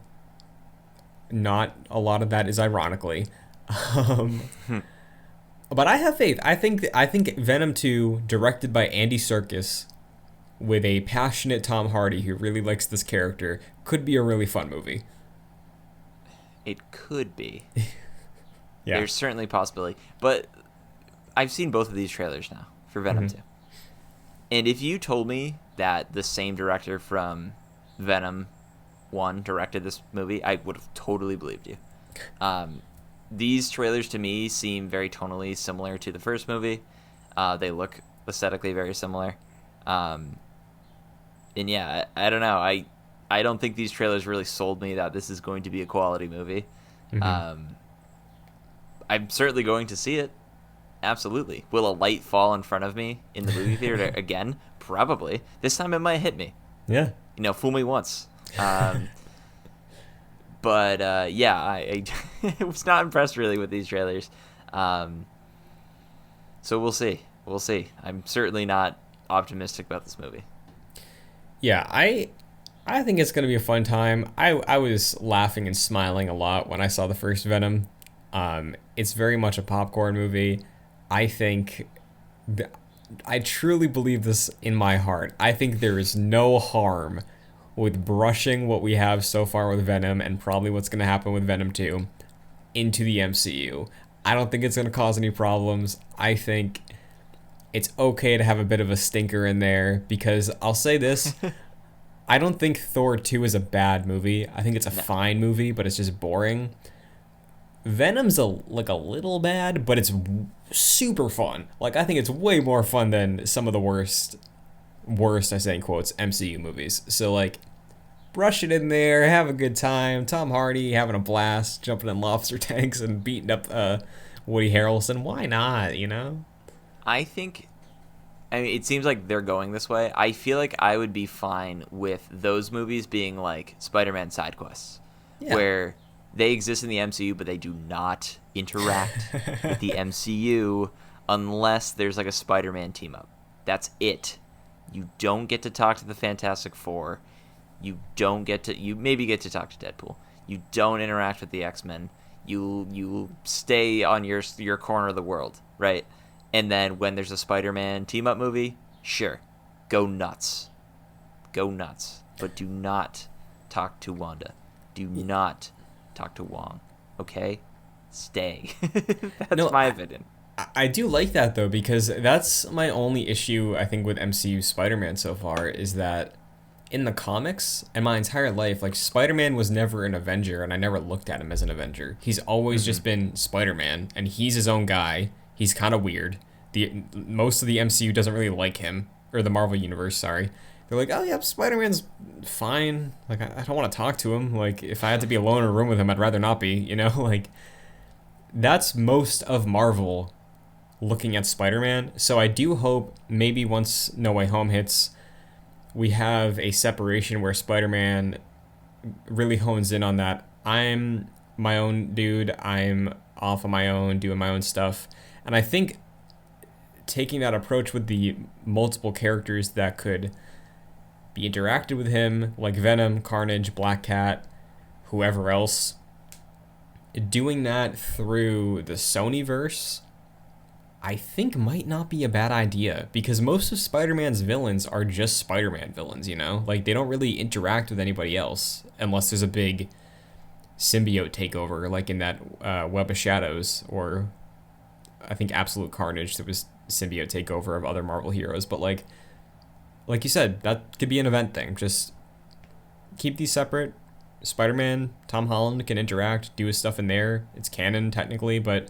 Not a lot of that is ironically. But I have faith. I think Venom 2, directed by Andy Serkis, with a passionate Tom Hardy who really likes this character, could be a really fun movie. It could be. Yeah. There's certainly a possibility. But I've seen both of these trailers now for Venom 2. And if you told me that the same director from Venom 1 directed this movie, I would have totally believed you. These trailers to me seem very tonally similar to the first movie. They look aesthetically very similar. And yeah, I don't know. I don't think these trailers really sold me that this is going to be a quality movie. I'm certainly going to see it. Absolutely. Will a light fall in front of me in the movie theater again? Probably. This time it might hit me. Yeah. Fool me once. But yeah, I was not impressed really with these trailers. So we'll see. We'll see. I'm certainly not optimistic about this movie. Yeah, I think it's going to be a fun time. I was laughing and smiling a lot when I saw the first Venom. It's very much a popcorn movie. I think, I truly believe this in my heart. I think there is no harm with brushing what we have so far with Venom and probably what's going to happen with Venom 2 into the MCU. I don't think it's going to cause any problems. I think it's okay to have a bit of a stinker in there because I'll say this. I don't think Thor 2 is a bad movie. I think it's a fine movie, but it's just boring. Venom's a little bad, but it's super fun. Like, I think it's way more fun than some of the worst, I say in quotes, MCU movies. So, like, brush it in there, have a good time. Tom Hardy having a blast, jumping in lobster tanks and beating up Woody Harrelson. Why not, I mean, it seems like they're going this way. I feel like I would be fine with those movies being like Spider-Man side quests, where they exist in the MCU, but they do not interact with the MCU unless there's like a Spider-Man team up. That's it. You don't get to talk to the Fantastic Four. You maybe get to talk to Deadpool. You don't interact with the X-Men. You stay on your corner of the world, right? And then when there's a Spider-Man team-up movie, sure, go nuts. Go nuts. But do not talk to Wanda. Do not talk to Wong. Okay? Stay. That's my opinion. I do like that though, because that's my only issue I think with MCU Spider-Man so far, is that in the comics and my entire life, like, Spider-Man was never an Avenger, and I never looked at him as an Avenger. He's always just been Spider-Man, and he's his own guy. He's kind of weird. Most of the MCU doesn't really like him, or the Marvel Universe, sorry. They're like, oh yeah, Spider-Man's fine. Like, I don't want to talk to him. Like, if I had to be alone in a room with him, I'd rather not be, you know? Like, that's most of Marvel looking at Spider-Man. So I do hope maybe once No Way Home hits, we have a separation where Spider-Man really hones in on that. I'm my own dude. I'm off on my own, doing my own stuff. And I think taking that approach with the multiple characters that could be interacted with him, like Venom, Carnage, Black Cat, whoever else, doing that through the Sonyverse, I think might not be a bad idea, because most of Spider-Man's villains are just Spider-Man villains, you know? Like, they don't really interact with anybody else unless there's a big symbiote takeover, like in that Web of Shadows, or I think Absolute Carnage, there was symbiote takeover of other Marvel heroes. But like you said, that could be an event thing. Just keep these separate. Spider-Man, Tom Holland can interact, do his stuff in there. It's canon technically, but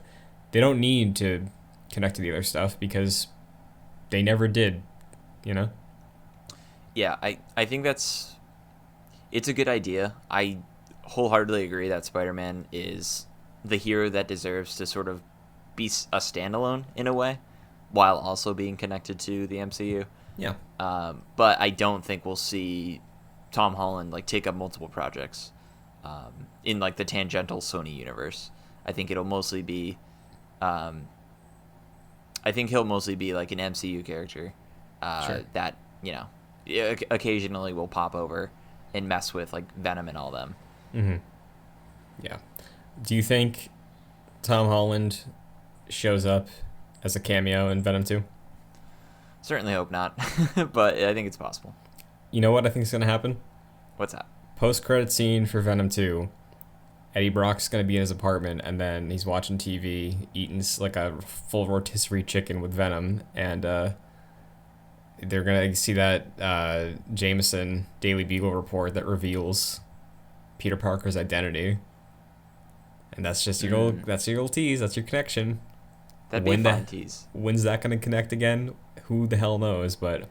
they don't need to connect to the other stuff because they never did, you know? Yeah, I think it's a good idea. I wholeheartedly agree that Spider-Man is the hero that deserves to sort of be a standalone in a way, while also being connected to the MCU. Yeah. But I don't think we'll see Tom Holland like take up multiple projects in like the tangential Sony universe. I think it'll mostly be I think he'll mostly be like an MCU character Sure. that, you know, occasionally will pop over and mess with like Venom and all them. Mm-hmm. Yeah. Do you think Tom Holland shows up as a cameo in Venom 2? Certainly hope not, but I think it's possible. You know what I think is going to happen? What's that? Post-credit scene for Venom 2. Eddie Brock's going to be in his apartment, and then he's watching TV, eating like a full rotisserie chicken with Venom, and they're going to see that Jameson Daily Bugle report that reveals Peter Parker's identity. And that's just your little tease. That's your connection. That'd be a fun tease. When's that going to connect again? Who the hell knows? But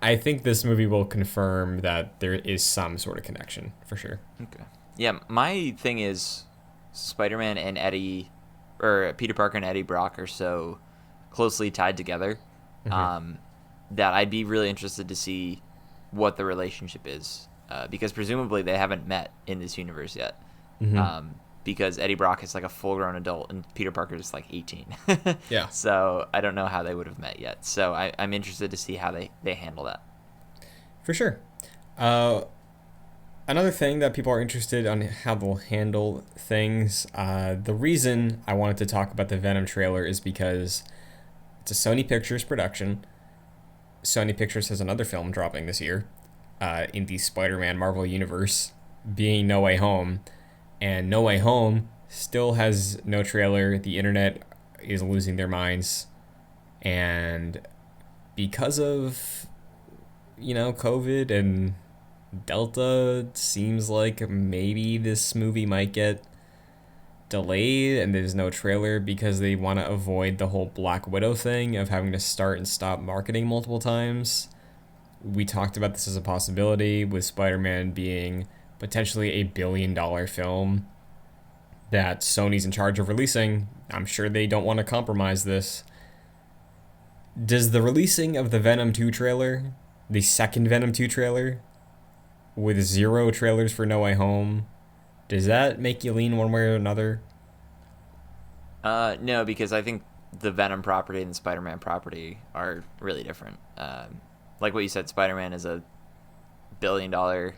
I think this movie will confirm that there is some sort of connection, for sure. Okay. Yeah, my thing is Spider-Man and Peter Parker and Eddie Brock are so closely tied together that I'd be really interested to see what the relationship is, because presumably they haven't met in this universe yet. Because Eddie Brock is like a full-grown adult and Peter Parker is like 18. Yeah. So I don't know how they would have met yet. So I'm interested to see how they handle that. For sure. Another thing that people are interested on how they'll handle things, the reason I wanted to talk about the Venom trailer is because it's a Sony Pictures production. Sony Pictures has another film dropping this year in the Spider-Man Marvel Universe, being No Way Home. And No Way Home still has no trailer. The internet is losing their minds. And because of, COVID and Delta, it seems like maybe this movie might get delayed and there's no trailer because they want to avoid the whole Black Widow thing of having to start and stop marketing multiple times. We talked about this as a possibility with Spider-Man being potentially $1 billion film that Sony's in charge of releasing. I'm sure they don't want to compromise this. Does the releasing of the Venom 2 trailer, the second Venom 2 trailer, with 0 trailers for No Way Home, does that make you lean one way or another? No, because I think the Venom property and the Spider-Man property are really different. like what you said, Spider-Man is a billion-dollar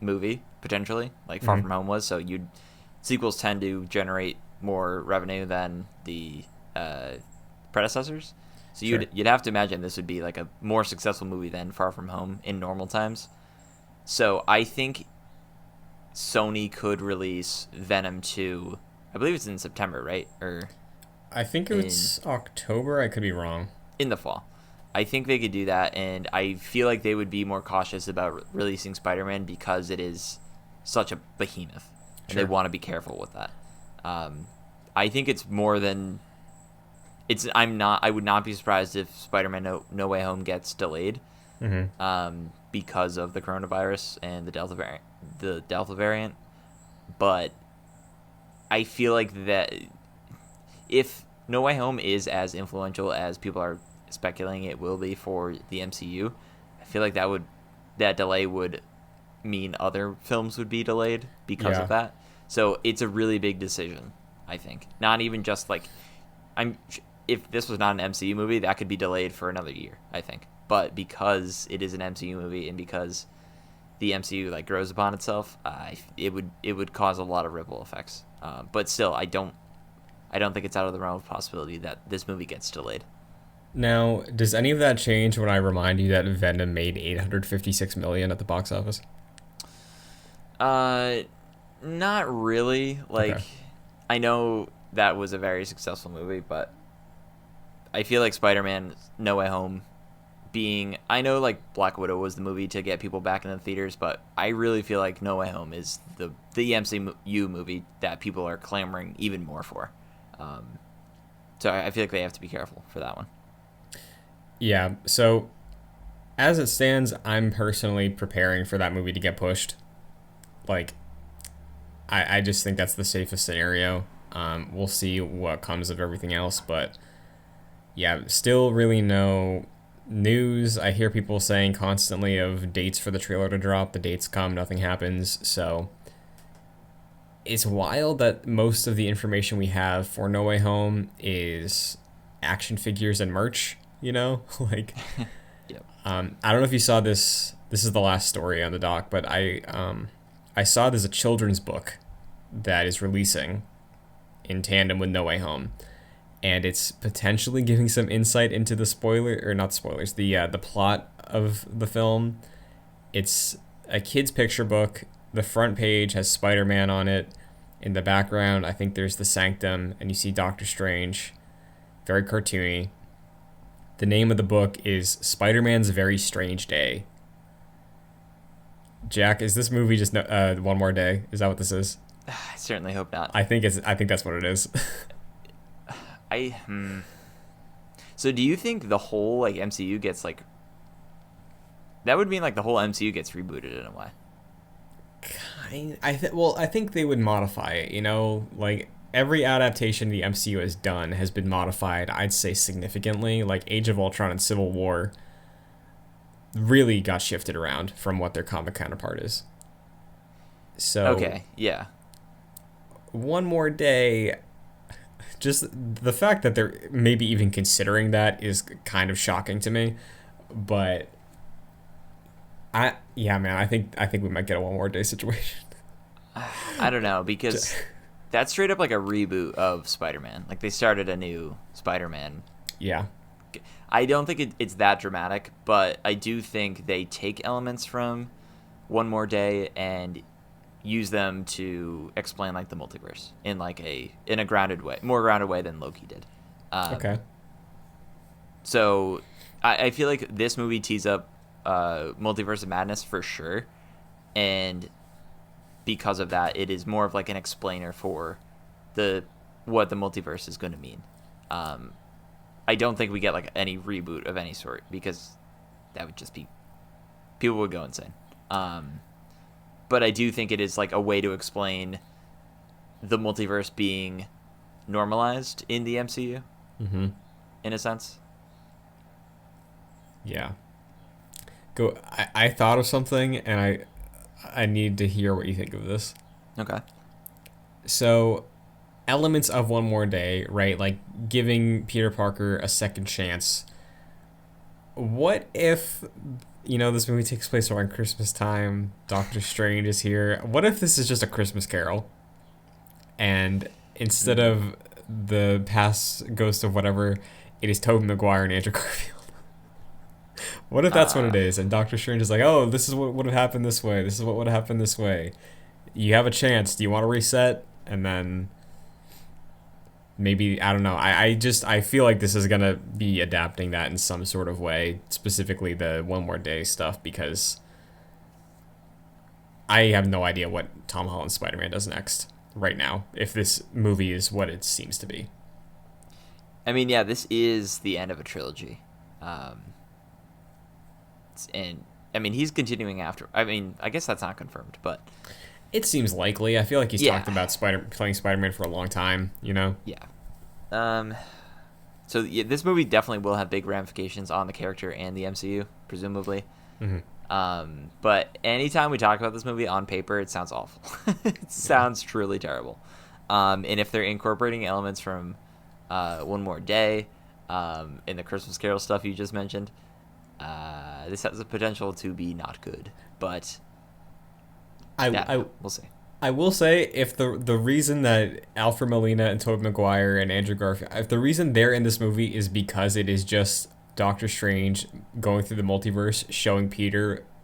movie potentially, like Far From Home was. So sequels tend to generate more revenue than the predecessors. So you'd have to imagine this would be like a more successful movie than Far From Home in normal times. So I think Sony could release Venom 2. I believe it's in September, right? Or I think it's October. I could be wrong. In the fall. I think they could do that, and I feel like they would be more cautious about releasing Spider-Man because it is such a behemoth, and they want to be careful with that. I think it's more than it's. I would not be surprised if Spider-Man No Way Home gets delayed, because of the coronavirus and the Delta variant. But I feel like that if No Way Home is as influential as people are speculating it will be for the MCU, I feel like that delay would mean other films would be delayed because of that. So it's a really big decision, I think. Not even just like if this was not an MCU movie, that could be delayed for another year, I think. But because it is an MCU movie and because the MCU like grows upon itself, it would cause a lot of ripple effects. But still, I don't think it's out of the realm of possibility that this movie gets delayed. Now, does any of that change when I remind you that Venom made $856 million at the box office? Not really. Like, I know that was a very successful movie, but I feel like Spider-Man No Way Home I know like Black Widow was the movie to get people back in the theaters, but I really feel like No Way Home is the MCU movie that people are clamoring even more for. So I feel like they have to be careful for that one. Yeah, so as it stands, I'm personally preparing for that movie to get pushed. Like, I just think that's the safest scenario. We'll see what comes of everything else, but yeah, still really no news. I hear people saying constantly of dates for the trailer to drop. The dates come, nothing happens. So it's wild that most of the information we have for No Way Home is action figures and merch. You know, like, yep. I don't know if you saw this. This is the last story on the doc, but I saw there's a children's book that is releasing in tandem with No Way Home, and it's potentially giving some insight into the the plot of the film. It's a kid's picture book. The front page has Spider-Man on it. In the background, I think there's the Sanctum, and you see Doctor Strange, very cartoony. The name of the book is Spider-Man's Very Strange Day. Jack, is this movie just One More Day? Is that what this is? I certainly hope not. I think that's what it is. So do you think the whole like MCU gets like? That would mean like the whole MCU gets rebooted in a way. I think they would modify it. You know, like every adaptation the MCU has done has been modified, I'd say significantly. Like Age of Ultron and Civil War really got shifted around from what their comic counterpart is. So okay, yeah. One More Day, just the fact that they're maybe even considering that is kind of shocking to me. But I think we might get a One More Day situation. I don't know, because that's straight up like a reboot of Spider-Man. Like they started a new Spider-Man. Yeah. I don't think it's that dramatic, but I do think they take elements from One More Day and use them to explain like the multiverse in a grounded way, more grounded way than Loki did. Okay. So I feel like this movie tees up Multiverse of Madness for sure, and because of that, it is more of like an explainer for what the multiverse is going to mean. I don't think we get like any reboot of any sort, because that would just be, people would go insane. But I do think it is like a way to explain the multiverse being normalized in the MCU, in a sense. Yeah. Go. I thought of something, and I need to hear what you think of this. Okay. So, elements of One More Day, right? Like giving Peter Parker a second chance. what if, this movie takes place around Christmas time, Doctor Strange is here. What if this is just a Christmas Carol? And instead of the past ghost of whatever, it is Tobey Maguire and Andrew Garfield. What if that's what it is? And Doctor Strange is like, oh, this is what would have happened this way. This is what would have happened this way. You have a chance. Do you want to reset? And then maybe, I don't know. I feel like this is going to be adapting that in some sort of way, specifically the One More Day stuff, because I have no idea what Tom Holland's Spider-Man does next right now, if this movie is what it seems to be. I mean, yeah, this is the end of a trilogy. And I mean, he's continuing after. I mean, I guess that's not confirmed, but it seems likely. I feel like he's talked about playing Spider-Man for a long time. Yeah. So yeah, this movie definitely will have big ramifications on the character and the MCU, presumably. Mm-hmm. But anytime we talk about this movie on paper, it sounds awful. It sounds truly terrible. And if they're incorporating elements from One More Day, in the Christmas Carol stuff you just mentioned, this has the potential to be not good. But we'll see. I will say, if the reason that Alfred Molina and Tobey Maguire and Andrew Garfield, if the reason they're in this movie is because it is just Doctor Strange going through the multiverse, showing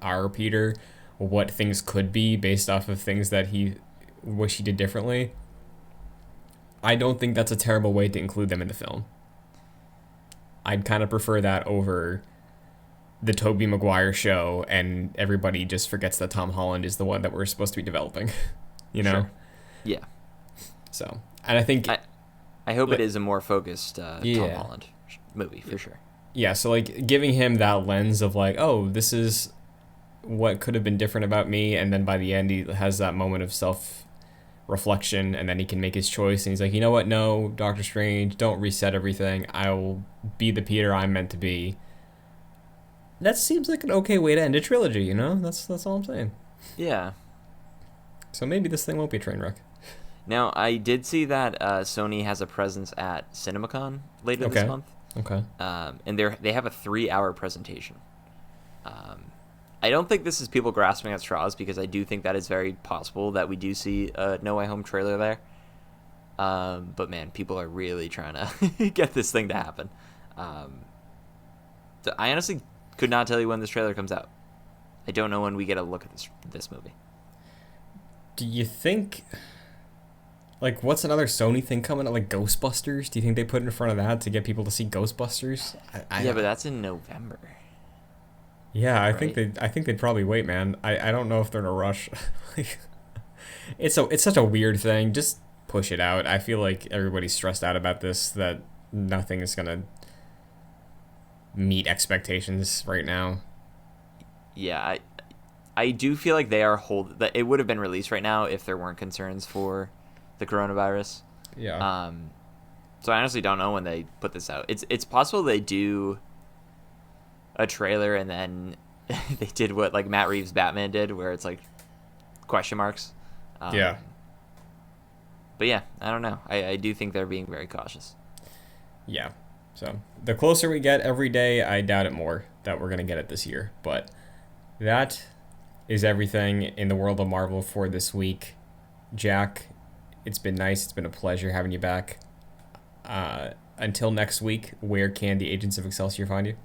our Peter, what things could be based off of things that he wish he did differently, I don't think that's a terrible way to include them in the film. I'd kind of prefer that over the Tobey Maguire show and everybody just forgets that Tom Holland is the one that we're supposed to be developing. Sure. Yeah. So, and I think I hope it is a more focused Tom Holland movie for sure. Yeah, so like giving him that lens of like, oh, this is what could have been different about me, and then by the end he has that moment of self-reflection, and then he can make his choice, and he's like, you know what, no, Doctor Strange, don't reset everything. I will be the Peter I'm meant to be. That seems like an okay way to end a trilogy, That's all I'm saying. Yeah. So maybe this thing won't be a train wreck. Now, I did see that Sony has a presence at CinemaCon later this month. Okay. And they have a 3-hour presentation. I don't think this is people grasping at straws, because I do think that is very possible that we do see a No Way Home trailer there. But man, people are really trying to get this thing to happen. I honestly could not tell you when this trailer comes out. I don't know when we get a look at this movie. Do you think, like, what's another Sony thing coming up, like Ghostbusters? Do you think they put in front of that to get people to see Ghostbusters? Yeah, but that's in November. Yeah, I right? think they'd probably wait, man. I don't know if they're in a rush. It's such a weird thing. Just push it out. I feel like everybody's stressed out about this, that nothing is gonna meet expectations right now. Yeah, I do feel like they are that it would have been released right now if there weren't concerns for the coronavirus. Yeah. So I honestly don't know when they put this out. It's possible they do a trailer and then they did what like Matt Reeves' Batman did, where it's like question marks. Yeah. But yeah, I don't know. I do think they're being very cautious. Yeah. So the closer we get every day, I doubt it more that we're gonna get it this year. But that is everything in the world of Marvel for this week. Jack, it's been nice. It's been a pleasure having you back. Until next week, where can the Agents of Excelsior find you?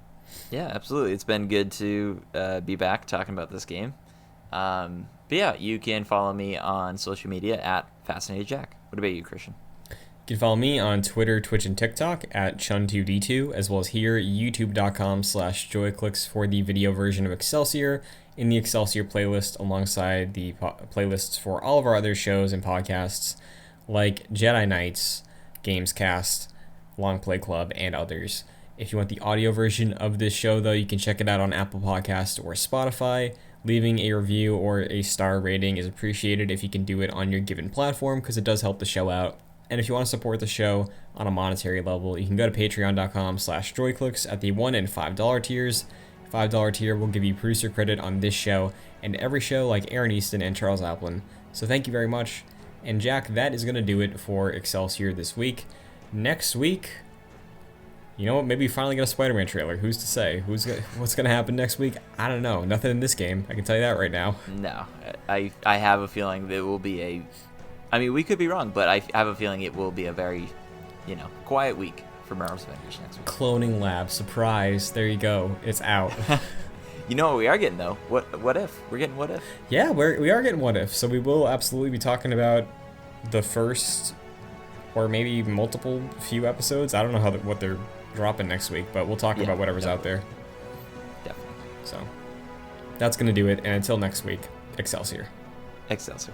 Yeah, absolutely. It's been good to be back talking about this game. But yeah, you can follow me on social media at FascinatedJack. What about you, Christian? You can follow me on Twitter, Twitch, and TikTok at Chun2D2, as well as here, youtube.com/joyclicks for the video version of Excelsior in the Excelsior playlist, alongside the playlists for all of our other shows and podcasts, like Jedi Knights, Gamescast, Long Play Club, and others. If you want the audio version of this show, though, you can check it out on Apple Podcasts or Spotify. Leaving a review or a star rating is appreciated if you can do it on your given platform, because it does help the show out. And if you want to support the show on a monetary level, you can go to patreon.com/joyclicks at the $1 and $5 tiers. $5 tier will give you producer credit on this show and every show, like Aaron Easton and Charles Applin. So thank you very much. And Jack, that is going to do it for Excelsior this week. Next week, You know what? Maybe we finally get a Spider-Man trailer. Who's to say? What's gonna happen next week? I don't know. Nothing in this game. I can tell you that right now. No, I have a feeling that it will be a. I mean, we could be wrong, but I have a feeling it will be a very, quiet week for Marvel's Avengers next week. Cloning Lab, surprise! There you go. It's out. You know what we are getting though? What if? We're getting What If. Yeah, we are getting What If. So we will absolutely be talking about the first, or maybe multiple few episodes. I don't know what they're dropping next week, but we'll talk about whatever's out there. Definitely. So that's gonna do it. And until next week, Excelsior. Excelsior.